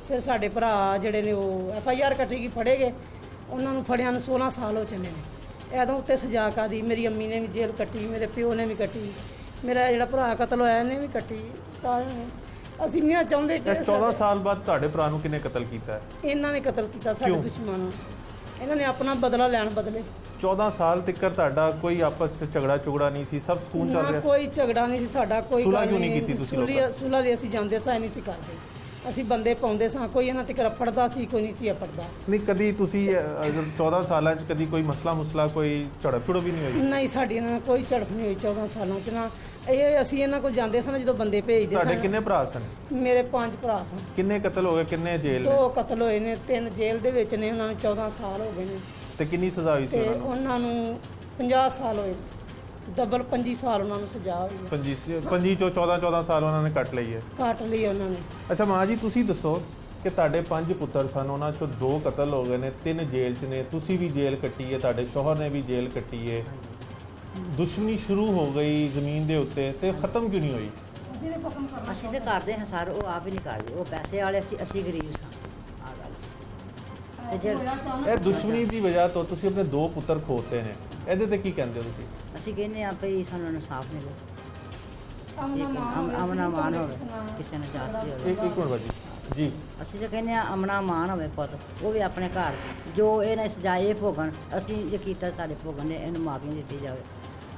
ਫਿਰ ਸਾਡੇ ਭਰਾ ਜਿਹੜੇ ਨੇ ਉਹ FIR ਕੱਟੀ ਗਈ, ਫੜੇ ਗਏ। ਉਹਨਾਂ ਨੂੰ ਫੜਿਆਂ ਨੂੰ 16 ਸਾਲ ਹੋ ਚੱਲੇ ਨੇ। ਐਦੋਂ ਉੱਤੇ ਸਜ਼ਾ ਕਾਦੀ, ਮੇਰੀ ਅੰਮੀ ਨੇ ਵੀ ਜੇਲ੍ਹ ਕੱਟੀ, ਮੇਰੇ ਪਿਓ ਨੇ ਵੀ ਕੱਟੀ, ਮੇਰਾ ਜਿਹੜਾ ਭਰਾ ਕਤਲ ਹੋਇਆ ਇਹਨੇ ਵੀ ਕੱਟੀ, ਸਾਰਿਆਂ ਨੇ। ਅਸੀਂ ਨਹੀਂ ਚਾਹੁੰਦੇ ਕਿ 14 ਸਾਲ ਬਾਅਦ ਤੁਹਾਡੇ ਭਰਾ ਨੂੰ ਕਿਹਨੇ ਕਤਲ ਕੀਤਾ ਹੈ? ਇਹਨਾਂ ਨੇ ਕਤਲ ਕੀਤਾ, ਸਾਡੇ ਦੁਸ਼ਮਣ ਨੂੰ। ਇਹਨਾਂ ਨੇ ਆਪਣਾ ਬਦਲਾ ਲੈਣ ਬਦਲੇ 14 ਸਾਲ ਤੱਕ ਤੁਹਾਡਾ ਕੋਈ ਆਪਸ ਵਿੱਚ ਝਗੜਾ ਚੁਗੜਾ ਨਹੀਂ ਸੀ, ਸਭ ਸਕੂਨ ਚੱਲ ਨਾ ਰਿਹਾ? ਕੋਈ ਝਗੜਾ ਨਹੀਂ ਸੀ ਸਾਡਾ, ਕੋਈ ਸੁਲ੍ਹਾ ਗੱਲ ਕਿਉਂ ਨਹੀਂ ਕੀਤੀ ਤੁਸੀਂ ਲੋਕਾਂ? ਸੁਲ੍ਹਾ ਲਈ ਅਸੀਂ ਜਾਂਦੇ ਸਾਂ, ਨਹੀਂ ਸੀ ਕਰਦੇ। ਅਸੀਂ ਬੰਦੇ ਪਾਉਂਦੇ ਸਾਂ, ਕੋਈ ਇਹਨਾਂ ਤੇ ਪੜਦਾ ਸੀ, ਕੋਈ ਨਹੀਂ ਸੀ ਪੜਦਾ। ਨਹੀਂ ਕਦੀ ਤੁਸੀਂ 14 ਸਾਲਾਂ 'ਚ ਕਦੀ ਕੋਈ ਮਸਲਾ ਕੋਈ ਝੜਪ ਝੁੜਪ ਵੀ ਨਹੀਂ ਹੋਈ? ਨਹੀਂ, ਸਾਡੀ ਇਹਨਾਂ ਨਾਲ ਕੋਈ ਝੜਪ ਨਹੀਂ ਹੋਈ 14 ਸਾਲਾਂ 'ਚ ਨਾ। ਇਹ ਅਸੀਂ ਇਹਨਾਂ ਕੋਲ ਜਾਂਦੇ ਸਾਂ ਜਦੋਂ ਬੰਦੇ ਭੇਜਦੇ ਤੁਹਾਡੇ ਸਨ। ਕਿੰਨੇ ਭਰਾ ਸਨ? ਮੇਰੇ 5 ਭਰਾ ਸਨ। ਕਿੰਨੇ ਕਤਲ ਹੋ ਗਏ, ਕਿੰਨੇ ਜੇਲ੍ਹ ਨੇ? 2 ਕਤਲ ਹੋਏ ਨੇ, 3 ਜੇਲ੍ਹ ਦੇ ਵਿੱਚ ਨੇ, ਉਹਨਾਂ ਨੂੰ 14 ਸਾਲ ਹੋ ਗਏ ਨੇ। ਤੇ ਕਿੰਨੀ ਸਜ਼ਾ ਹੋਈ ਸੀ ਤੇ ਉਹਨਾਂ ਨੂੰ? ਉਹਨਾਂ ਨੂੰ 50 ਸਾਲ ਹੋਏ, ਡਬਲ 25 ਸਾਲ ਉਹਨਾਂ ਨੂੰ ਸਜ਼ਾ ਹੋਈ ਹੈ। 25 ਚੋਂ 14 ਸਾਲ ਉਹਨਾਂ ਨੇ ਕੱਟ ਲਈ ਹੈ। ਕੱਟ ਲਈ ਉਹਨਾਂ ਨੇ। ਅੱਛਾ ਮਾਂ ਜੀ, ਤੁਸੀਂ ਦੱਸੋ ਕਿ ਤੁਹਾਡੇ 5 ਪੁੱਤਰ ਸਨ, ਉਹਨਾਂ ਚੋਂ 2 ਕਤਲ ਹੋ ਗਏ ਨੇ, 3 ਜੇਲ੍ਹ 'ਚ ਨੇ, ਤੁਸੀਂ ਵੀ ਜੇਲ੍ਹ ਕੱਟੀ ਹੈ, ਤੁਹਾਡੇ ਸ਼ੌਹਰ ਨੇ ਵੀ ਜੇਲ੍ਹ ਕੱਟੀ ਹੈ। ਦੁਸ਼ਮਣੀ ਸ਼ੁਰੂ ਹੋ ਗਈ ਜ਼ਮੀਨ ਦੇ ਉੱਤੇ, ਤੇ ਖਤਮ ਕਿਉਂ ਨਹੀਂ ਹੋਈ? ਅਸੀਂ ਤੇ ਕਰਦੇ ਹਾਂ ਸਰ, ਉਹ ਆਪ ਹੀ ਨਹੀਂ ਕਰਦੇ। ਉਹ ਪੈਸੇ ਵਾਲੇ ਸੀ, ਅਸੀਂ ਗਰੀਬ ਸਾਂ। ਆ ਗੱਲ ਸੀ। ਤੇ ਜੇ ਇਹ ਦੁਸ਼ਮਣੀ ਦੀ ਵਜ੍ਹਾ ਤੋਂ ਤੁਸੀਂ ਆਪਣੇ 2 ਪੁੱਤਰ ਖੋਤੇ ਨੇ, ਇਹਦੇ ਤੇ ਕੀ ਕਹਿੰਦੇ ਹੋ ਤੁਸੀਂ? ਅਸੀਂ ਕਹਿੰਦੇ ਆ ਭਈ ਸਾਨੂੰ ਇਨਸਾਫ ਮਿਲੇ, ਅਮਨਾ ਮਾਨ ਹੋਵੇ, ਕਿਸੇ ਨੇ ਜਾਤ ਦੀ ਹੋਵੇ। ਇੱਕ ਮਿੰਟ ਬਾਜੀ ਜੀ। ਅਸੀਂ ਤਾਂ ਕਹਿੰਦੇ ਆ ਅਮਨਾ ਮਾਨ ਹੋਵੇ ਪੁੱਤ, ਉਹ ਵੀ ਆਪਣੇ ਘਰ ਜੋ ਇਹਨੇ ਸਜ਼ਾਏ ਭੋਗਣ। ਅਸੀਂ ਇਹ ਕੀਤਾ, ਸਾਡੇ ਭੋਗਣ ਨੇ, ਇਹਨੂੰ ਮਾਫੀ ਦਿੱਤੀ ਜਾਵੇ।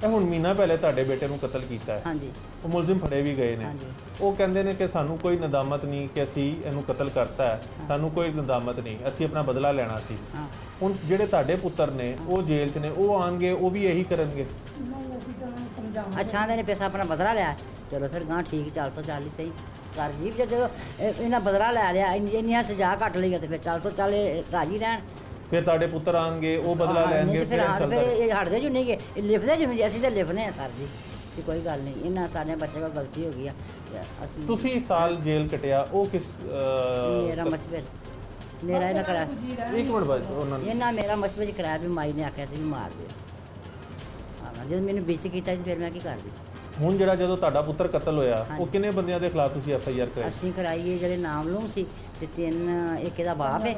ਇਹ ਹੁਣ ਮਹੀਨਾ ਪਹਿਲੇ ਤੁਹਾਡੇ ਬੇਟੇ ਨੂੰ ਕਤਲ ਕੀਤਾ ਹੈ, ਹਾਂਜੀ ਉਹ ਮੁਲਜ਼ਮ ਫੜੇ ਵੀ ਗਏ ਨੇ। ਹਾਂਜੀ। ਉਹ ਕਹਿੰਦੇ ਨੇ ਕਿ ਸਾਨੂੰ ਕੋਈ ਨਦਾਮਤ ਨਹੀਂ ਕਿ ਅਸੀਂ ਇਹਨੂੰ ਕਤਲ ਕਰਤਾ ਹੈ, ਸਾਨੂੰ ਕੋਈ ਨਦਾਮਤ ਨਹੀਂ, ਅਸੀਂ ਆਪਣਾ ਬਦਲਾ ਲੈਣਾ ਸੀ। ਹਾਂ। ਹੁਣ ਜਿਹੜੇ ਤੁਹਾਡੇ ਪੁੱਤਰ ਨੇ ਉਹ ਜੇਲ੍ਹ 'ਚ ਨੇ, ਉਹ ਆਣਗੇ, ਉਹ ਵੀ ਇਹੀ ਕਰਨਗੇ? ਨਹੀਂ, ਅਸੀਂ ਤਾਂ ਉਹਨਾਂ ਨੂੰ ਸਮਝਾਵਾਂਗੇ। ਅੱਛਾ ਦੇ ਨੇ ਪੈਸਾ ਆਪਣਾ ਬਦਲਾ ਲਿਆ, ਚਲੋ ਫਿਰ ਗਾਂ ਠੀਕ, 440 ਸਹੀ ਕਰ ਜੀ। ਜਦੋਂ ਇਹਨਾਂ ਬਦਲਾ ਲੈ ਲਿਆ, ਇੰਨੀਆਂ ਸਜ਼ਾ ਘੱਟ ਲਈ ਤੇ ਫਿਰ ਚੱਲ ਇਹ ਰਾਜੀ ਰਹਿਣ। ਫਿਰ ਤੁਹਾਡੇ ਪੁੱਤਰ ਆਣਗੇ, ਉਹ ਬਦਲਾ ਲੈਣਗੇ, ਫਿਰ ਇਹ ਹਟਦੇ ਜੂ ਨਹੀਂ ਗੇ, ਇਹ ਲਿਖਦੇ ਜੂ ਨਹੀਂ। ਅਸੀਂ ਤਾਂ ਲਿਖਨੇ ਆ ਸਰ ਜੀ, ਕਿ ਕੋਈ ਗੱਲ ਨਹੀਂ, ਇਹਨਾਂ ਸਾਡੇ ਬੱਚੇ ਕੋਲ ਗਲਤੀ ਹੋ ਗਈ ਆ। ਅਸੀਂ ਤੁਸੀਂ ਸਾਲ ਜੇਲ੍ਹ ਕਟਿਆ, ਉਹ ਕਿਸ ਮੇਰਾ ਮਸ਼ਵਰ, ਮੇਰਾ ਇਹਨਾਂ ਕਰਾਇਆ, ਇੱਕ ਮਿੰਟ ਬਾਅਦ ਉਹਨਾਂ ਨੇ ਇਹਨਾਂ ਮੇਰਾ ਮਸ਼ਵਰ ਕਰਾਇਆ ਵੀ ਮਾਈ ਨੇ ਆਖਿਆ ਸੀ ਵੀ ਮਾਰ ਦਿਓ। ਹਾਂ, ਜਦੋਂ ਮੈਨੂੰ ਵਿੱਚ ਕੀਤਾ ਸੀ ਫਿਰ ਮੈਂ ਕੀ ਕਰਦੀ। ਹੁਣ ਜਿਹੜਾ ਜਦੋਂ ਤੁਹਾਡਾ ਪੁੱਤਰ ਕਤਲ ਹੋਇਆ, ਉਹ ਹਾਂਜੀ। ਕਿੰਨੇ ਬੰਦਿਆਂ ਦੇ ਖਿਲਾਫ ਤੁਸੀਂ FIR ਕਰਾਈ? ਅਸੀਂ ਕਰਾਈਏ ਜਿਹੜੇ ਨਾਮਲੂਮ ਸੀ, ਤੇ 3, ਇੱਕ ਇਹਦਾ ਬਾਪ ਹੈ,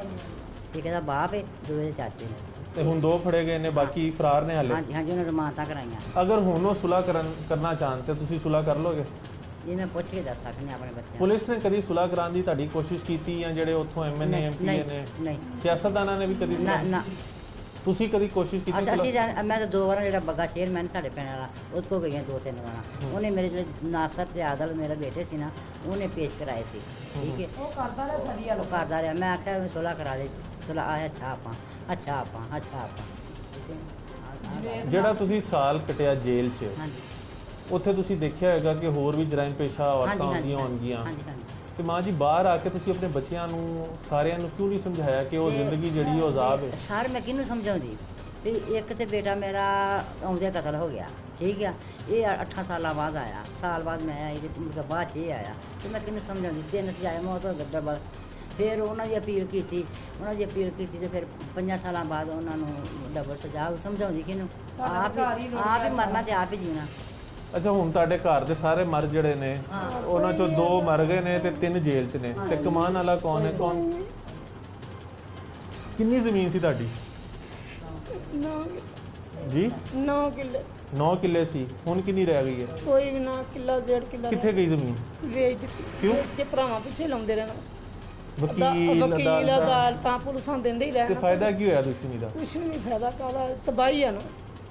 ਇੱਕ ਇਹਦਾ ਬਾਪ ਹੈ, 2 ਇਹਦੇ ਚਾਚੇ ਨੇ। ਤੇ ਹੁਣ 2 ਫੜੇ ਗਏ ਨੇ, ਬਾਕੀ ਫਰਾਰ ਨੇ ਹਾਲੇ। ਹਾਂਜੀ ਹਾਂਜੀ, ਉਹਨਾਂ ਜ਼ਮਾਨਤਾਂ ਕਰਾਈਆਂ। ਅਗਰ ਹੁਣ ਉਹ ਸੁਲ੍ਹਾ ਕਰਨਾ ਚਾਹਣ ਤੇ ਤੁਸੀਂ ਸੁਲ੍ਹਾ ਕਰ ਲੋਗੇ? ਇਹ ਮੈਂ ਪੁੱਛ ਕੇ ਦੱਸ ਸਕਦੀ ਹਾਂ ਆਪਣੇ ਬੱਚਿਆਂ ਨੂੰ। ਪੁਲਿਸ ਨੇ ਕਦੀ ਸੁਲ੍ਹਾ ਕਰਾਉਣ ਦੀ ਤੁਹਾਡੀ ਕੋਸ਼ਿਸ਼ ਕੀਤੀ, ਜਾਂ ਜਿਹੜੇ ਉੱਥੋਂ MNA ਨਹੀਂ, MPA ਨੇ, ਨਹੀਂ। ਸਿਆਸਤਦਾਨਾਂ ਨੇ ਵੀ ਕਦੀ ਨਾ ਸੁਲ੍ਹਾ? ਨਾ, ਤੁਸੀਂ ਕਦੀ ਕੋਸ਼ਿਸ਼ ਕੀਤੀ ਅਸੀਂ ਸੁਲ੍ਹਾ? ਮੈਂ ਤਾਂ 2 ਵਾਰ ਜਿਹੜਾ ਬੱਗਾ ਚੇਅਰਮੈਨ ਸਾਡੇ ਪਿੰਡ ਵਾਲਾ, ਉਹਦੇ ਕੋਲ ਗਈਆਂ 2-3 ਵਾਰਾਂ। ਉਹਨੇ ਮੇਰੇ ਜਿਹੜੇ ਨਾਸਰ ਤੇ ਆਦਲ ਮੇਰੇ ਬੇਟੇ ਸੀ ਨਾ, ਉਹਨੇ ਪੇਸ਼ ਕਰਾਏ ਸੀ। ਠੀਕ ਹੈ, ਉਹ ਕਰਦਾ ਰਿਹਾ ਸਾਡੀ ਉਹ ਕਰਦਾ ਰਿਹਾ। ਮੈਂ ਆਖਿਆ ਵੀ ਸੁਲ੍ਹਾ ਕਰਾ ਦੇ, ਸੁਲ੍ਹਾ ਆਇਆ। ਅੱਛਾ ਆਪਾਂ ਠੀਕ ਹੈ। ਜਿਹੜਾ ਤੁਸੀਂ ਸਾਲ ਕਟਿਆ ਜੇਲ੍ਹ 'ਚ, ਹਾਂਜੀ ਉੱਥੇ ਤੁਸੀਂ ਦੇਖਿਆ ਹੋਏਗਾ ਕਿ ਹੋਰ ਵੀ ਜਰਾਇਮ ਪੇਸ਼ਾ ਔਰਤਾਂ ਹੁੰਦੀਆਂ ਹੋਣਗੀਆਂ, ਹਾਂਜੀ ਹਾਂਜੀ। ਤੇ ਮਾਂ ਜੀ ਬਾਹਰ ਆ ਕੇ ਤੁਸੀਂ ਆਪਣੇ ਬੱਚਿਆਂ ਨੂੰ, ਸਾਰਿਆਂ ਨੂੰ ਕਿਉਂ ਨਹੀਂ ਸਮਝਾਇਆ ਕਿ ਉਹ ਜ਼ਿੰਦਗੀ ਜਿਹੜੀ ਉਹ ਅਜ਼ਾਬ ਹੈ? ਸਰ ਮੈਂ ਕਿਹਨੂੰ ਸਮਝਾਉਂਦੀ ਵੀ ਇੱਕ ਤੇ ਬੇਟਾ ਮੇਰਾ ਆਉਂਦਿਆਂ ਕਤਲ ਹੋ ਗਿਆ, ਠੀਕ ਆ। ਇਹ 8 ਸਾਲਾਂ ਬਾਅਦ ਆਇਆ, ਸਾਲ ਬਾਅਦ ਮੈਂ ਆਈ, ਤੇ ਮੁੜ ਕੇ ਬਾਅਦ 'ਚ ਇਹ ਆਇਆ, ਤੇ ਮੈਂ ਕਿਹਨੂੰ ਸਮਝਾਉਂਦੀ। 3 ਸਜ਼ਾਏ ਮੌਤ ਹੋ ਗਈ ਡਬਲ। ਫਿਰ ਉਹਨਾਂ ਦੀ ਅਪੀਲ ਕੀਤੀ, ਤੇ ਫਿਰ 5 ਸਾਲਾਂ ਬਾਅਦ ਉਹਨਾਂ ਨੂੰ ਡਬਲ ਸਜ਼ਾ। ਸਮਝਾਉਂਦੀ ਕਿਹਨੂੰ? ਆਪ ਹੀ ਮਰਨਾ ਤੇ ਆਪ ਹੀ ਜੀਣਾ। ਅੱਛਾ, ਹੁਣ ਤੁਹਾਡੇ ਘਰ ਦੇ ਸਾਰੇ ਮਰ ਜਿਹੜੇ ਨੇ, ਉਹਨਾਂ ਚੋਂ 2 ਮਰ ਗਏ ਨੇ ਤੇ 3 ਜੇਲ੍ਹ 'ਚ ਨੇ, ਤੇ ਕਮਾਉਣ ਵਾਲਾ ਕੌਣ ਹੈ? ਕੌਣ? ਕਿੰਨੀ ਜ਼ਮੀਨ ਸੀ ਤੁਹਾਡੀ? 9 ਜੀ ਕਿੱਲੇ। 9 ਕਿੱਲੇ ਸੀ, ਹੁਣ ਕਿੰਨੀ ਰਹਿ ਗਈ ਹੈ? ਕੋਈ ਵੀ ਨਾ, ਕਿੱਲਾ 1.5 ਕਿੱਲਾ ਕਿੱਥੇ ਗਈ ਜ਼ਮੀਨ? ਵੇਚ ਦਿੱਤੀ। ਕਿਉਂ? ਵੇਚ ਕੇ ਭਰਾਵਾਂ ਪਿੱਛੇ ਲਾਉਂਦੇ ਰਹਿਣਾ। ਵਕੀਲ ਵਕੀਲ ਅਦਾਲਤ, ਅਦਾਲਤਾਂ ਪੁਲਿਸਾਂ ਦਿੰਦੇ ਹੀ ਤੇ ਰਹਿਣਾ। ਫਾਇਦਾ ਕੀ ਹੋਇਆ ਦੁਸ਼ਮਣੀ ਦਾ? ਕੁਛ ਵੀ ਨਹੀਂ ਫਾਇਦਾ, ਕਾਹਦਾ ਤਬਾਹੀ ਆ ਨਾ।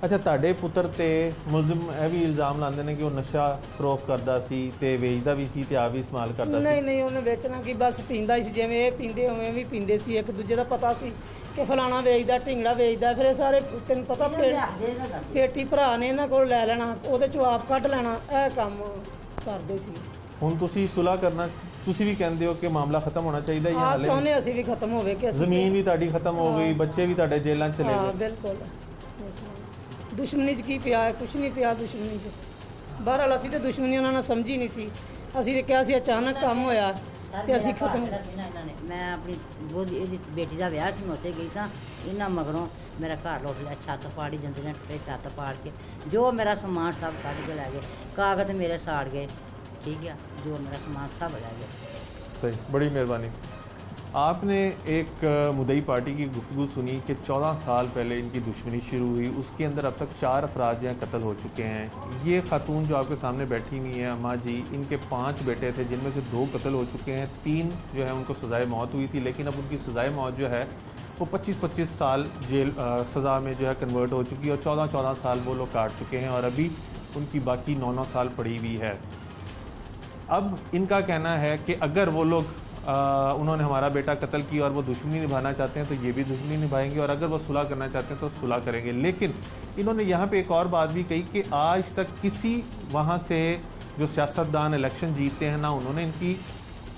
ਅੱਛਾ, ਤੁਹਾਡੇ ਪੁੱਤਰ ਤੇ ਮੁਲਜ਼ਮ ਇਹ ਵੀ ਇਲਜ਼ਾਮ ਲਾਉਂਦੇ ਨੇ ਕਿ ਉਹ ਨਸ਼ਾ ਫਰੋਖਤ ਕਰਦਾ ਸੀ ਤੇ ਵੇਚਦਾ ਵੀ ਸੀ ਤੇ ਆਪ ਵੀ ਇਸਤੇਮਾਲ ਕਰਦਾ ਸੀ। ਨਹੀਂ, ਉਹਨੇ ਵੇਚਣਾ ਕੀ, ਬਸ ਪੀਂਦਾ ਸੀ। ਜਿਵੇਂ ਇਹ ਪੀਂਦੇ ਉਵੇਂ ਵੀ ਪੀਂਦੇ ਸੀ। ਇੱਕ ਦੂਜੇ ਦਾ ਪਤਾ ਸੀ ਕਿ ਫਲਾਣਾ ਵੇਚਦਾ, ਢਿੰਗੜਾ ਵੇਚਦਾ। ਫਿਰ ਇਹ ਸਾਰੇ ਤੈਨੂੰ ਪਤਾ ਪੇਟੀ ਭਰਾ ਨੇ ਇਹਨਾਂ ਕੋਲ ਲੈ ਲੈਣਾ, ਉਹਦੇ ਚੋਂ ਆਪ ਕੱਢ ਲੈਣਾ। ਇਹ ਕੰਮ ਕਰਦੇ ਸੀ। ਹੁਣ ਤੁਸੀਂ ਸੁਲ੍ਹਾ ਕਰਨਾ, ਤੁਸੀਂ ਵੀ ਕਹਿੰਦੇ ਹੋ ਕਿ ਮਾਮਲਾ ਖਤਮ ਹੋਣਾ ਚਾਹੀਦਾ ਜਾਂ ਆਹ ਹਾਲੇ? ਚਾਹੁੰਦੇ ਅਸੀਂ ਵੀ ਖਤਮ ਹੋਵੇ ਕਿ ਅਸੀਂ ਜ਼ਮੀਨ ਵੀ ਤੁਹਾਡੀ ਖਤਮ ਹੋ ਗਈ, ਬੱਚੇ ਵੀ ਤੁਹਾਡੇ ਜੇਲ੍ਹਾਂ 'ਚ ਚਲੇ ਹਾਂ, ਗਏ। ਬਿਲਕੁਲ। ਦੁਸ਼ਮਣੀ 'ਚ ਕੀ ਪਿਆ ਹੈ? ਕੁਛ ਨਹੀਂ ਪਿਆ ਦੁਸ਼ਮਣੀ 'ਚ। ਬਹਰਹਾਲ ਅਸੀਂ ਤੇ ਦੁਸ਼ਮਣੀ ਉਹਨਾਂ ਨਾਲ ਸਮਝੀ ਨਹੀਂ ਸੀ। ਅਸੀਂ ਤੇ ਕਿਹਾ ਸੀ ਅਚਾਨਕ ਕੰਮ ਹੋਇਆ ਤੇ ਅਸੀਂ ਖਤਮ। ਮੈਂ ਆਪਣੀ ਇਹਦੀ ਬੇਟੀ ਦਾ ਵਿਆਹ ਸੀ, ਮੈਂ ਉੱਥੇ ਗਈ ਸਾਂ। ਇਹਨਾਂ ਮਗਰੋਂ ਮੇਰਾ ਘਰ ਲੁੱਟ ਲਿਆ, ਛੱਤ ਪਾੜੀ ਜਾਂਦੇ ਨੇ, ਛੱਤ ਪਾੜ ਕੇ ਜੋ ਮੇਰਾ ਸਮਾਨ ਸਭ ਕੱਢ ਕੇ ਲੈ ਗਏ। ਕਾਗਜ਼ ਮੇਰੇ ਸਾੜ ਗਏ, ਠੀਕ ਆ। ਜੋ ਮੇਰਾ ਸਮਾਨ ਸਭ ਲੈ ਗਏ। ਸਹੀ, ਬੜੀ ਮਿਹਰਬਾਨੀ। आपने एक मुद्दई पार्टी की गुफ्तगू सुनी कि 14 साल पहले इनकी दुश्मनी शुरू हुई, उसके अंदर अब तक 4 अफराद जो हैं कत्ल हो चुके हैं। ये खातून जो आपके सामने बैठी हुई हैं अम्मा जी, इनके 5 बेटे थे जिनमें से 2 कत्ल हो चुके हैं, 3 जो है उनको सज़ाए मौत हुई थी, लेकिन अब उनकी सज़ाए मौत जो है वो 25-25 साल जेल सज़ा में जो है कन्वर्ट हो चुकी है और 14-14 साल वो लोग काट चुके हैं और अभी उनकी बाकी 9-9 साल पड़ी हुई है। अब इनका कहना है कि अगर वो लोग उन्होंने हमारा बेटा कत्ल किया और वो दुश्मनी निभाना चाहते हैं तो ये भी दुश्मनी निभाएंगे और अगर वो सुलह करना चाहते हैं तो सुलह करेंगे। लेकिन इन्होंने यहाँ पे एक और बात भी कही कि आज तक किसी वहाँ से जो सियासतदान इलेक्शन जीतते हैं ना उन्होंने इनकी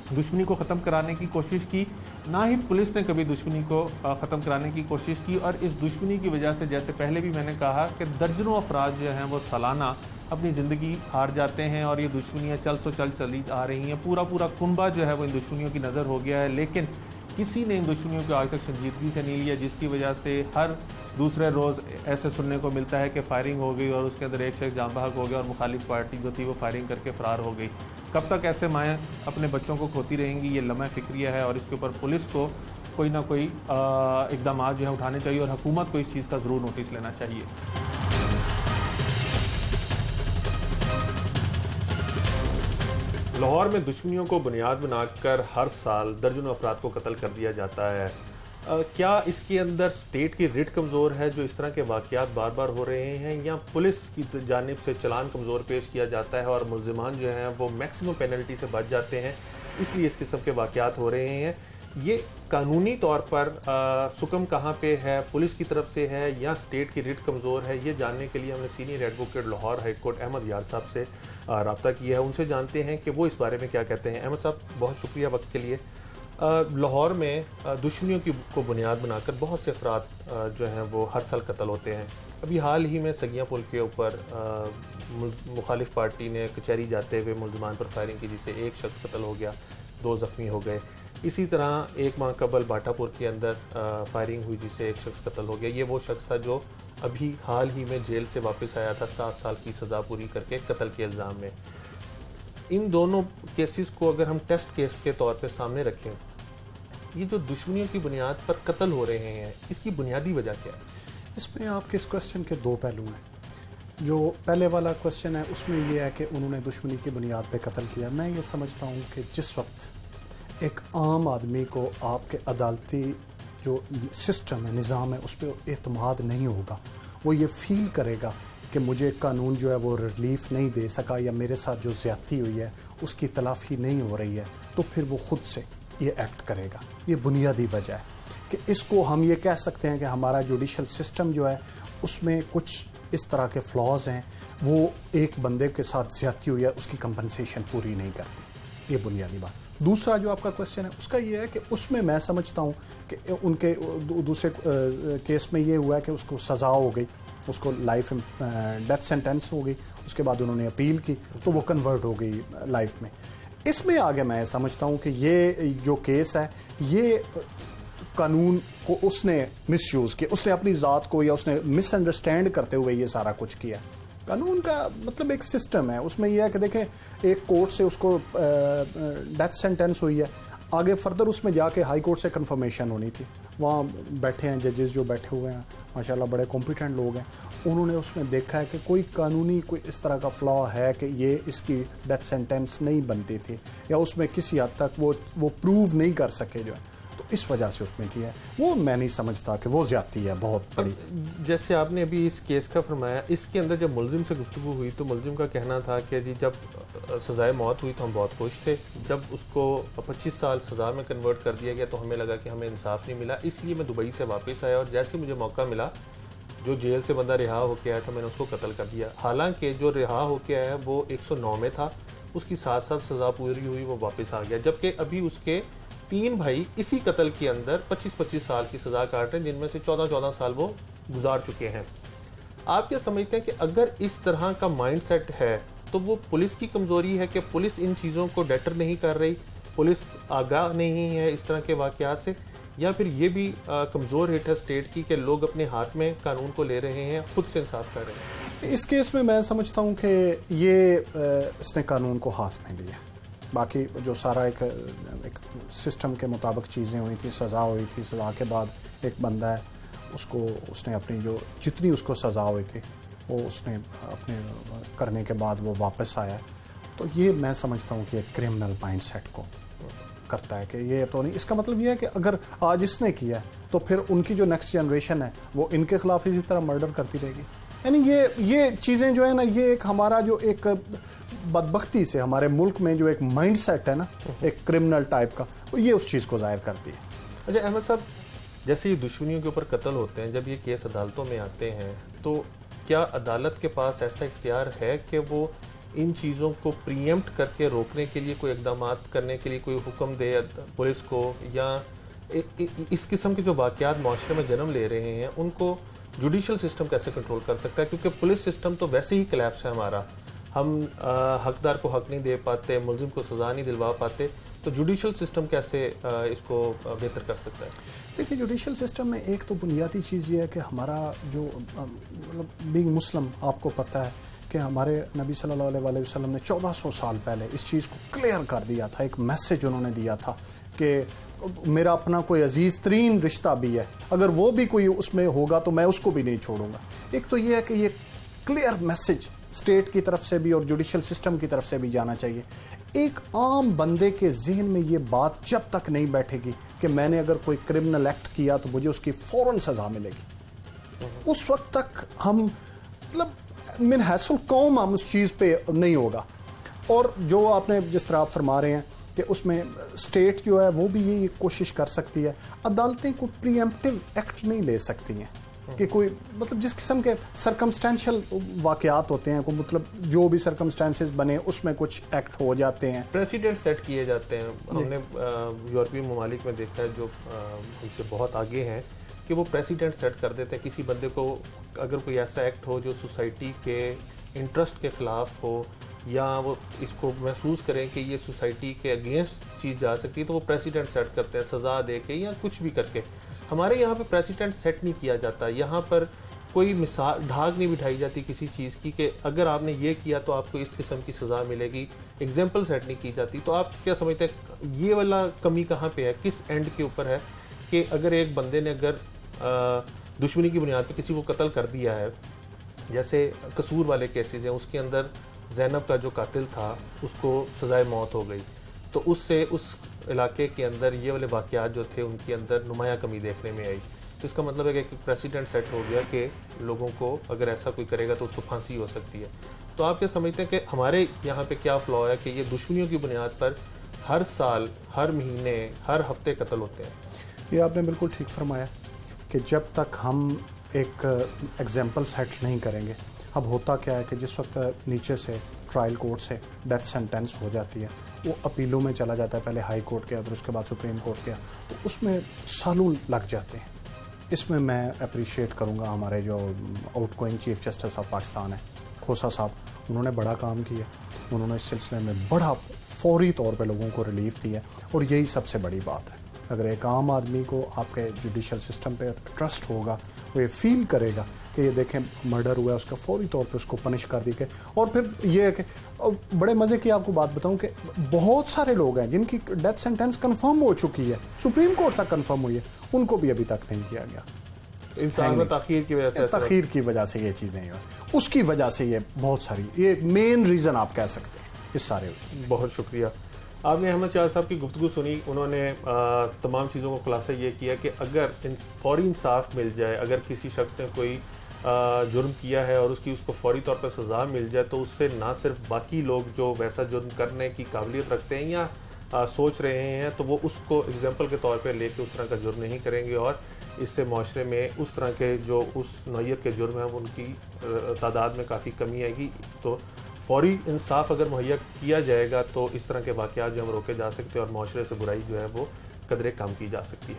दुश्मनी को ख़त्म कराने की कोशिश की, ना ही पुलिस ने कभी दुश्मनी को ख़त्म कराने की कोशिश की। और इस दुश्मनी की वजह से, जैसे पहले भी मैंने कहा, कि दर्जनों अफराद जो हैं वो सालाना अपनी ज़िंदगी हार जाते हैं और ये दुश्मनियाँ चली आ रही हैं। पूरा कुनबा जो है वो इन दुश्मनियों की नज़र हो गया है, लेकिन किसी ने इन दुश्मनियों को आज तक संजीदगी से नहीं लिया, जिसकी वजह से हर दूसरे रोज़ ऐसे सुनने को मिलता है कि फायरिंग हो गई और उसके अंदर एक शख्स जाँ बहक हो गया और मुखालिफ पार्टी जो थी वो फायरिंग करके फ़रार हो गई। कब तक ऐसे माएँ अपने बच्चों को खोती रहेंगी, ये लम्हा फ़िक्रिया है और इसके ऊपर पुलिस को कोई ना कोई इक़दाम जो है उठाने चाहिए और हुकूमत को इस चीज़ का ज़रूर नोटिस लेना चाहिए। लाहौर में दुश्मनियों को बुनियाद बनाकर हर साल दर्जनों अफराद को कत्ल कर दिया जाता है। क्या इसके अंदर स्टेट की रिट कमज़ोर है जो इस तरह के वाक़यात बार बार हो रहे हैं, या पुलिस की जानिब से चलान कमज़ोर पेश किया जाता है और मुल्ज़िमान जो हैं वो मैक्सिमम पेनल्टी से बच जाते हैं, इसलिए इस किस्म के वाक़यात हो रहे हैं? ये कानूनी तौर पर सुकम कहाँ पे है, पुलिस की तरफ से है या स्टेट की रिट कमज़ोर है? ये जानने के लिए हमने senior advocate Lahore high court Ahmad Yar साहब से रब्ता किया है। उनसे जानते हैं कि वो इस बारे में क्या कहते हैं। अहमद साहब, बहुत शुक्रिया वक्त के लिए। लाहौर में दुश्मनियों को बुनियाद बनाकर बहुत से अफराद जो हैं वो हर साल कत्ल होते हैं। अभी हाल ही में सगियाँ पुल के ऊपर मुखालिफ पार्टी ने कचहरी जाते हुए मुल्ज़िमान पर फायरिंग की, जिससे एक शख्स कत्ल हो गया, 2 ज़ख्मी हो गए। इसी तरह एक माह कबल बाटापुर के अंदर फायरिंग हुई जिससे एक शख्स कत्ल हो गया। ये वो शख्स था जो अभी हाल ही में जेल से वापस आया था 7 साल की सज़ा पूरी करके कत्ल के इल्ज़ाम में। इन दोनों केसेस को अगर हम टेस्ट केस के तौर पे सामने रखें, ये जो दुश्मनियों की बुनियाद पर कत्ल हो रहे हैं, इसकी बुनियादी वजह क्या है? इसमें आपके इस क्वेश्चन के 2 पहलू हैं। जो पहले वाला क्वेश्चन है उसमें यह है कि उन्होंने दुश्मनी की बुनियाद पे कत्ल किया। मैं ये समझता हूँ कि जिस वक्त एक आम आदमी को आपके अदालती जो सिस्टम है, निज़ाम है, उस पर एतमाद नहीं होगा, वो ये फील करेगा कि मुझे कानून जो है वो रिलीफ नहीं दे सका या मेरे साथ जो ज़्यादती हुई है उसकी तलाफ़ी नहीं हो रही है, तो फिर वो ख़ुद से ये एक्ट करेगा। ये बुनियादी वजह है कि इसको हम ये कह सकते हैं कि हमारा जुडिशल सिस्टम जो है उसमें कुछ इस तरह के फ्लॉज हैं, वो एक बंदे के साथ ज़्यादती हुई है उसकी कंपनसेशन पूरी नहीं करती। ये बुनियादी बात। दूसरा जो आपका क्वेश्चन है उसका ये है कि उसमें मैं समझता हूँ कि उनके दूसरे केस में ये हुआ है कि उसको सज़ा हो गई, उसको लाइफ डेथ सेंटेंस हो गई, उसके बाद उन्होंने अपील की तो वो कन्वर्ट हो गई लाइफ में। इसमें आगे मैं समझता हूँ कि ये जो केस है ये कानून को उसने मिसयूज़ किया, उसने अपनी ज़ात को या उसने मिसअंडरस्टैंड करते हुए ये सारा कुछ किया। कानून का मतलब एक सिस्टम है, उसमें यह है कि देखें एक कोर्ट से उसको डेथ सेंटेंस हुई है, आगे फर्दर उसमें जाके हाई कोर्ट से कंफर्मेशन होनी थी। वहाँ बैठे हैं जजेस जो बैठे हुए हैं माशाल्लाह बड़े कॉम्पिटेंट लोग हैं, उन्होंने उसमें देखा है कि कोई कानूनी कोई इस तरह का फ्लॉ है कि ये इसकी डेथ सेंटेंस नहीं बनती थी या उसमें किसी हद तक वो प्रूव नहीं कर सके जो है, तो इस वजह से उसमें किया है। वो मैं नहीं समझता कि वो ज्यादती है बहुत बड़ी। जैसे आपने अभी इस केस का फरमाया, इसके अंदर जब मुल्जिम से गुफ्तगू हुई तो मुल्जिम का कहना था कि जी जब सज़ाए मौत हुई तो हम बहुत खुश थे, जब उसको 25 साल सज़ा में कन्वर्ट कर दिया गया तो हमें लगा कि हमें इंसाफ नहीं मिला, इसलिए मैं दुबई से वापस आया और जैसे मुझे मौका मिला, जो जेल से बंदा रिहा होकर आया था मैंने उसको कत्ल कर दिया। हालांकि जो रिहा होकर आया वो 109 में था, उसकी 7 साल सज़ा पूरी हुई, वो वापस आ गया, जबकि अभी उसके 3 भाई इसी कत्ल के अंदर 25-25 साल की सज़ा काट रहे हैं, जिनमें से 14-14 साल वो गुजार चुके हैं। आप क्या समझते हैं कि अगर इस तरह का माइंडसेट है तो वो पुलिस की कमज़ोरी है कि पुलिस इन चीज़ों को डेटर नहीं कर रही, पुलिस आगाह नहीं है इस तरह के वाक़यात से, या फिर ये भी कमज़ोर हिट है स्टेट की कि लोग अपने हाथ में कानून को ले रहे हैं, खुद से इंसाफ कर रहे हैं? इस केस में मैं समझता हूँ कि ये इसने कानून को हाथ में लिया, बाकी जो सारा एक सिस्टम के मुताबिक चीज़ें हुई थी, सज़ा हुई थी, सज़ा के बाद एक बंदा है उसने अपनी जो जितनी उसको सज़ा हुई थी वो उसने अपने करने के बाद वो वापस आया। तो ये मैं समझता हूँ कि एक क्रिमिनल माइंडसेट को करता है कि ये तो नहीं, इसका मतलब ये है कि अगर आज इसने किया तो फिर उनकी जो नेक्स्ट जनरेशन है वो इनके खिलाफ इसी तरह मर्डर करती रहेगी। यानी ये चीज़ें जो है ना, ये एक हमारा जो एक बदबख्ती से हमारे मुल्क में जो एक माइंडसेट है ना, एक क्रिमिनल टाइप का, वो ये उस चीज़ को ज़ाहिर करती है। अच्छा अहमद साहब, जैसे ये दुश्मनियों के ऊपर कत्ल होते हैं, जब ये केस अदालतों में आते हैं तो क्या अदालत के पास ऐसा इख्तियार है कि वो इन चीज़ों को प्रीएम्प्ट करके रोकने के लिए कोई इकदाम करने के लिए कोई हुक्म दे पुलिस को, या इस किस्म के जो वाक़यात माशरे में जन्म ले रहे हैं उनको जुडिशल सिस्टम कैसे कंट्रोल कर सकता है? क्योंकि पुलिस सिस्टम तो वैसे ही कोलैप्स है हमारा, हम हकदार को हक नहीं दे पाते, मुलजिम को सज़ा नहीं दिलवा पाते, तो जुडिशल सिस्टम कैसे इसको बेहतर कर सकता है? देखिए, जुडिशल सिस्टम में एक तो बुनियादी चीज़ ये है कि हमारा जो मतलब बीइंग मुस्लिम, आपको पता है कि हमारे नबी सल्लल्लाहु अलैहि वसल्लम ने 1400 साल पहले इस चीज़ को क्लियर कर दिया था। एक मैसेज उन्होंने दिया था कि मेरा अपना कोई अजीज़ तरीन रिश्ता भी है, अगर वो भी कोई उसमें होगा तो मैं उसको भी नहीं छोड़ूंगा। एक तो ये है कि ये क्लियर मैसेज स्टेट की तरफ से भी और जुडिशल सिस्टम की तरफ से भी जाना चाहिए। एक आम बंदे के जहन में ये बात जब तक नहीं बैठेगी कि मैंने अगर कोई क्रिमिनल एक्ट किया तो मुझे उसकी फ़ौरन सज़ा मिलेगी, उस वक्त तक हम मतलब मिन हैसुल कौम हम उस चीज़ पे नहीं होगा। और जो आपने जिस तरह आप फरमा रहे हैं कि उसमें स्टेट जो है वो भी ये कोशिश कर सकती है, अदालतें कोई प्रीएम्प्टिव एक्ट नहीं ले सकती हैं कि कोई मतलब जिस किस्म के सरकमस्टेंशियल वाक़यात होते हैं, कोई मतलब जो भी सरकमस्टेंसेस बने उसमें कुछ एक्ट हो जाते हैं, प्रेसिडेंट सेट किए जाते हैं। हमने यूरोपीय ममालिक में देखा है जो हमसे बहुत आगे हैं कि वो प्रेसिडेंट सेट कर देते हैं किसी बंदे को, अगर कोई ऐसा एक्ट हो जो सोसाइटी के इंटरेस्ट के ख़िलाफ़ हो या वो इसको महसूस करें कि ये सोसाइटी के अगेंस्ट चीज़ जा सकती है, तो वो प्रेसिडेंट सेट करते हैं सज़ा दे के या कुछ भी करके। हमारे यहाँ पे प्रेसिडेंट सेट नहीं किया जाता, यहाँ पर कोई मिसाल ढाक नहीं बिठाई जाती किसी चीज़ की कि अगर आपने ये किया तो आपको इस किस्म की सज़ा मिलेगी, एग्जाम्पल सेट नहीं की जाती। तो आप क्या समझते हैं ये वाला कमी कहाँ पे है, किस एंड के ऊपर है कि अगर एक बंदे ने अगर दुश्मनी की बुनियाद पर किसी को कत्ल कर दिया है, जैसे कसूर वाले केसेस हैं, उसके अंदर ज़ैनब का जो कातिल था उसको सज़ाए मौत हो गई, तो उससे उस इलाके के अंदर ये वाले वाक़यात जो थे उनके अंदर नुमाया कमी देखने में आई। तो इसका मतलब है कि एक प्रेसिडेंट सेट हो गया कि लोगों को अगर ऐसा कोई करेगा तो उसको फांसी हो सकती है। तो आप क्या समझते हैं कि हमारे यहाँ पे क्या फ्लॉ है कि ये दुश्मनियों की बुनियाद पर हर साल, हर महीने, हर हफ्ते कत्ल होते हैं? ये आपने बिल्कुल ठीक फरमाया कि जब तक हम एक एग्जाम्पल सेट नहीं करेंगे, अब होता क्या है कि जिस वक्त नीचे से ट्रायल कोर्ट से डेथ सेंटेंस हो जाती है, वो अपीलों में चला जाता है, पहले हाई कोर्ट गया फिर उसके बाद सुप्रीम कोर्ट गया, तो उसमें सालों लग जाते हैं। इसमें मैं अप्रिशिएट करूँगा हमारे जो outgoing chief justice of Pakistan है खोसा साहब, उन्होंने बड़ा काम किया, उन्होंने इस सिलसिले में बड़ा फौरी तौर पे लोगों को रिलीफ दिया, और यही सबसे बड़ी बात है। अगर एक आम आदमी को आपके जुडिशल सिस्टम पे ट्रस्ट होगा, वो ये फील करेगा कि ये देखें मर्डर हुआ है, उसका फौरी तौर पे उसको पनिश कर दी गई। और फिर ये है कि बड़े मज़े की आपको बात बताऊं कि बहुत सारे लोग हैं जिनकी डेथ सेंटेंस कंफर्म हो चुकी है, सुप्रीम कोर्ट तक कंफर्म हुई है, उनको भी अभी तक नहीं किया गया। इंसान में तखीर की वजह से, तखीर की वजह से ये चीज़ें हैं, उसकी वजह से ये बहुत सारी, ये मेन रीज़न आप कह सकते हैं इस सारे। बहुत शुक्रिया। आपने अहमद शाह साहब की गुफ्तगू सुनी, उन्होंने तमाम चीज़ों को खुलासा ये किया कि अगर फौरी इंसाफ मिल जाए, अगर किसी शख्स ने कोई जुर्म किया है और उसको फौरी तौर पर सज़ा मिल जाए, तो उससे ना सिर्फ बाकी लोग जो वैसा जुर्म करने की काबिलियत रखते हैं या सोच रहे हैं, तो वो उसको एग्जाम्पल के तौर पर लेके उस तरह का जुर्म नहीं करेंगे, और इससे माशरे में उस तरह के जो उस नौइयत के जुर्म हैं उनकी तादाद में काफ़ी कमी आएगी। तो फौरी इंसाफ अगर मुहैया किया जाएगा तो इस तरह के वाक़यात जो हम रोके जा सकते हैं और माशरे से बुराई जो है वो कदरे कम की जा सकती है।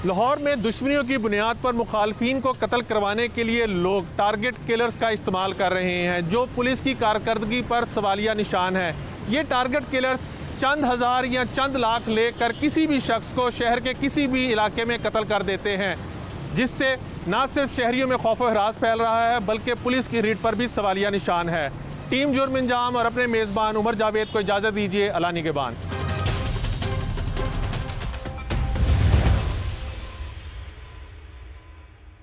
लाहौर में दुश्मनियों की बुनियाद पर मुखालफिन को कत्ल करवाने के लिए लोग टारगेट किलर्स का इस्तेमाल कर रहे हैं, जो पुलिस की कारकर्दगी पर सवालिया निशान है। ये टारगेट किलर्स चंद हज़ार या चंद लाख लेकर किसी भी शख्स को शहर के किसी भी इलाके में कत्ल कर देते हैं, जिससे न सिर्फ शहरियों में खौफ व हरास फैल रहा है बल्कि पुलिस की रीढ़ पर भी सवालिया निशान है। टीम जुर्म इंजाम और अपने मेज़बान उमर जावेद को इजाज़त दीजिए। अला निगहबान।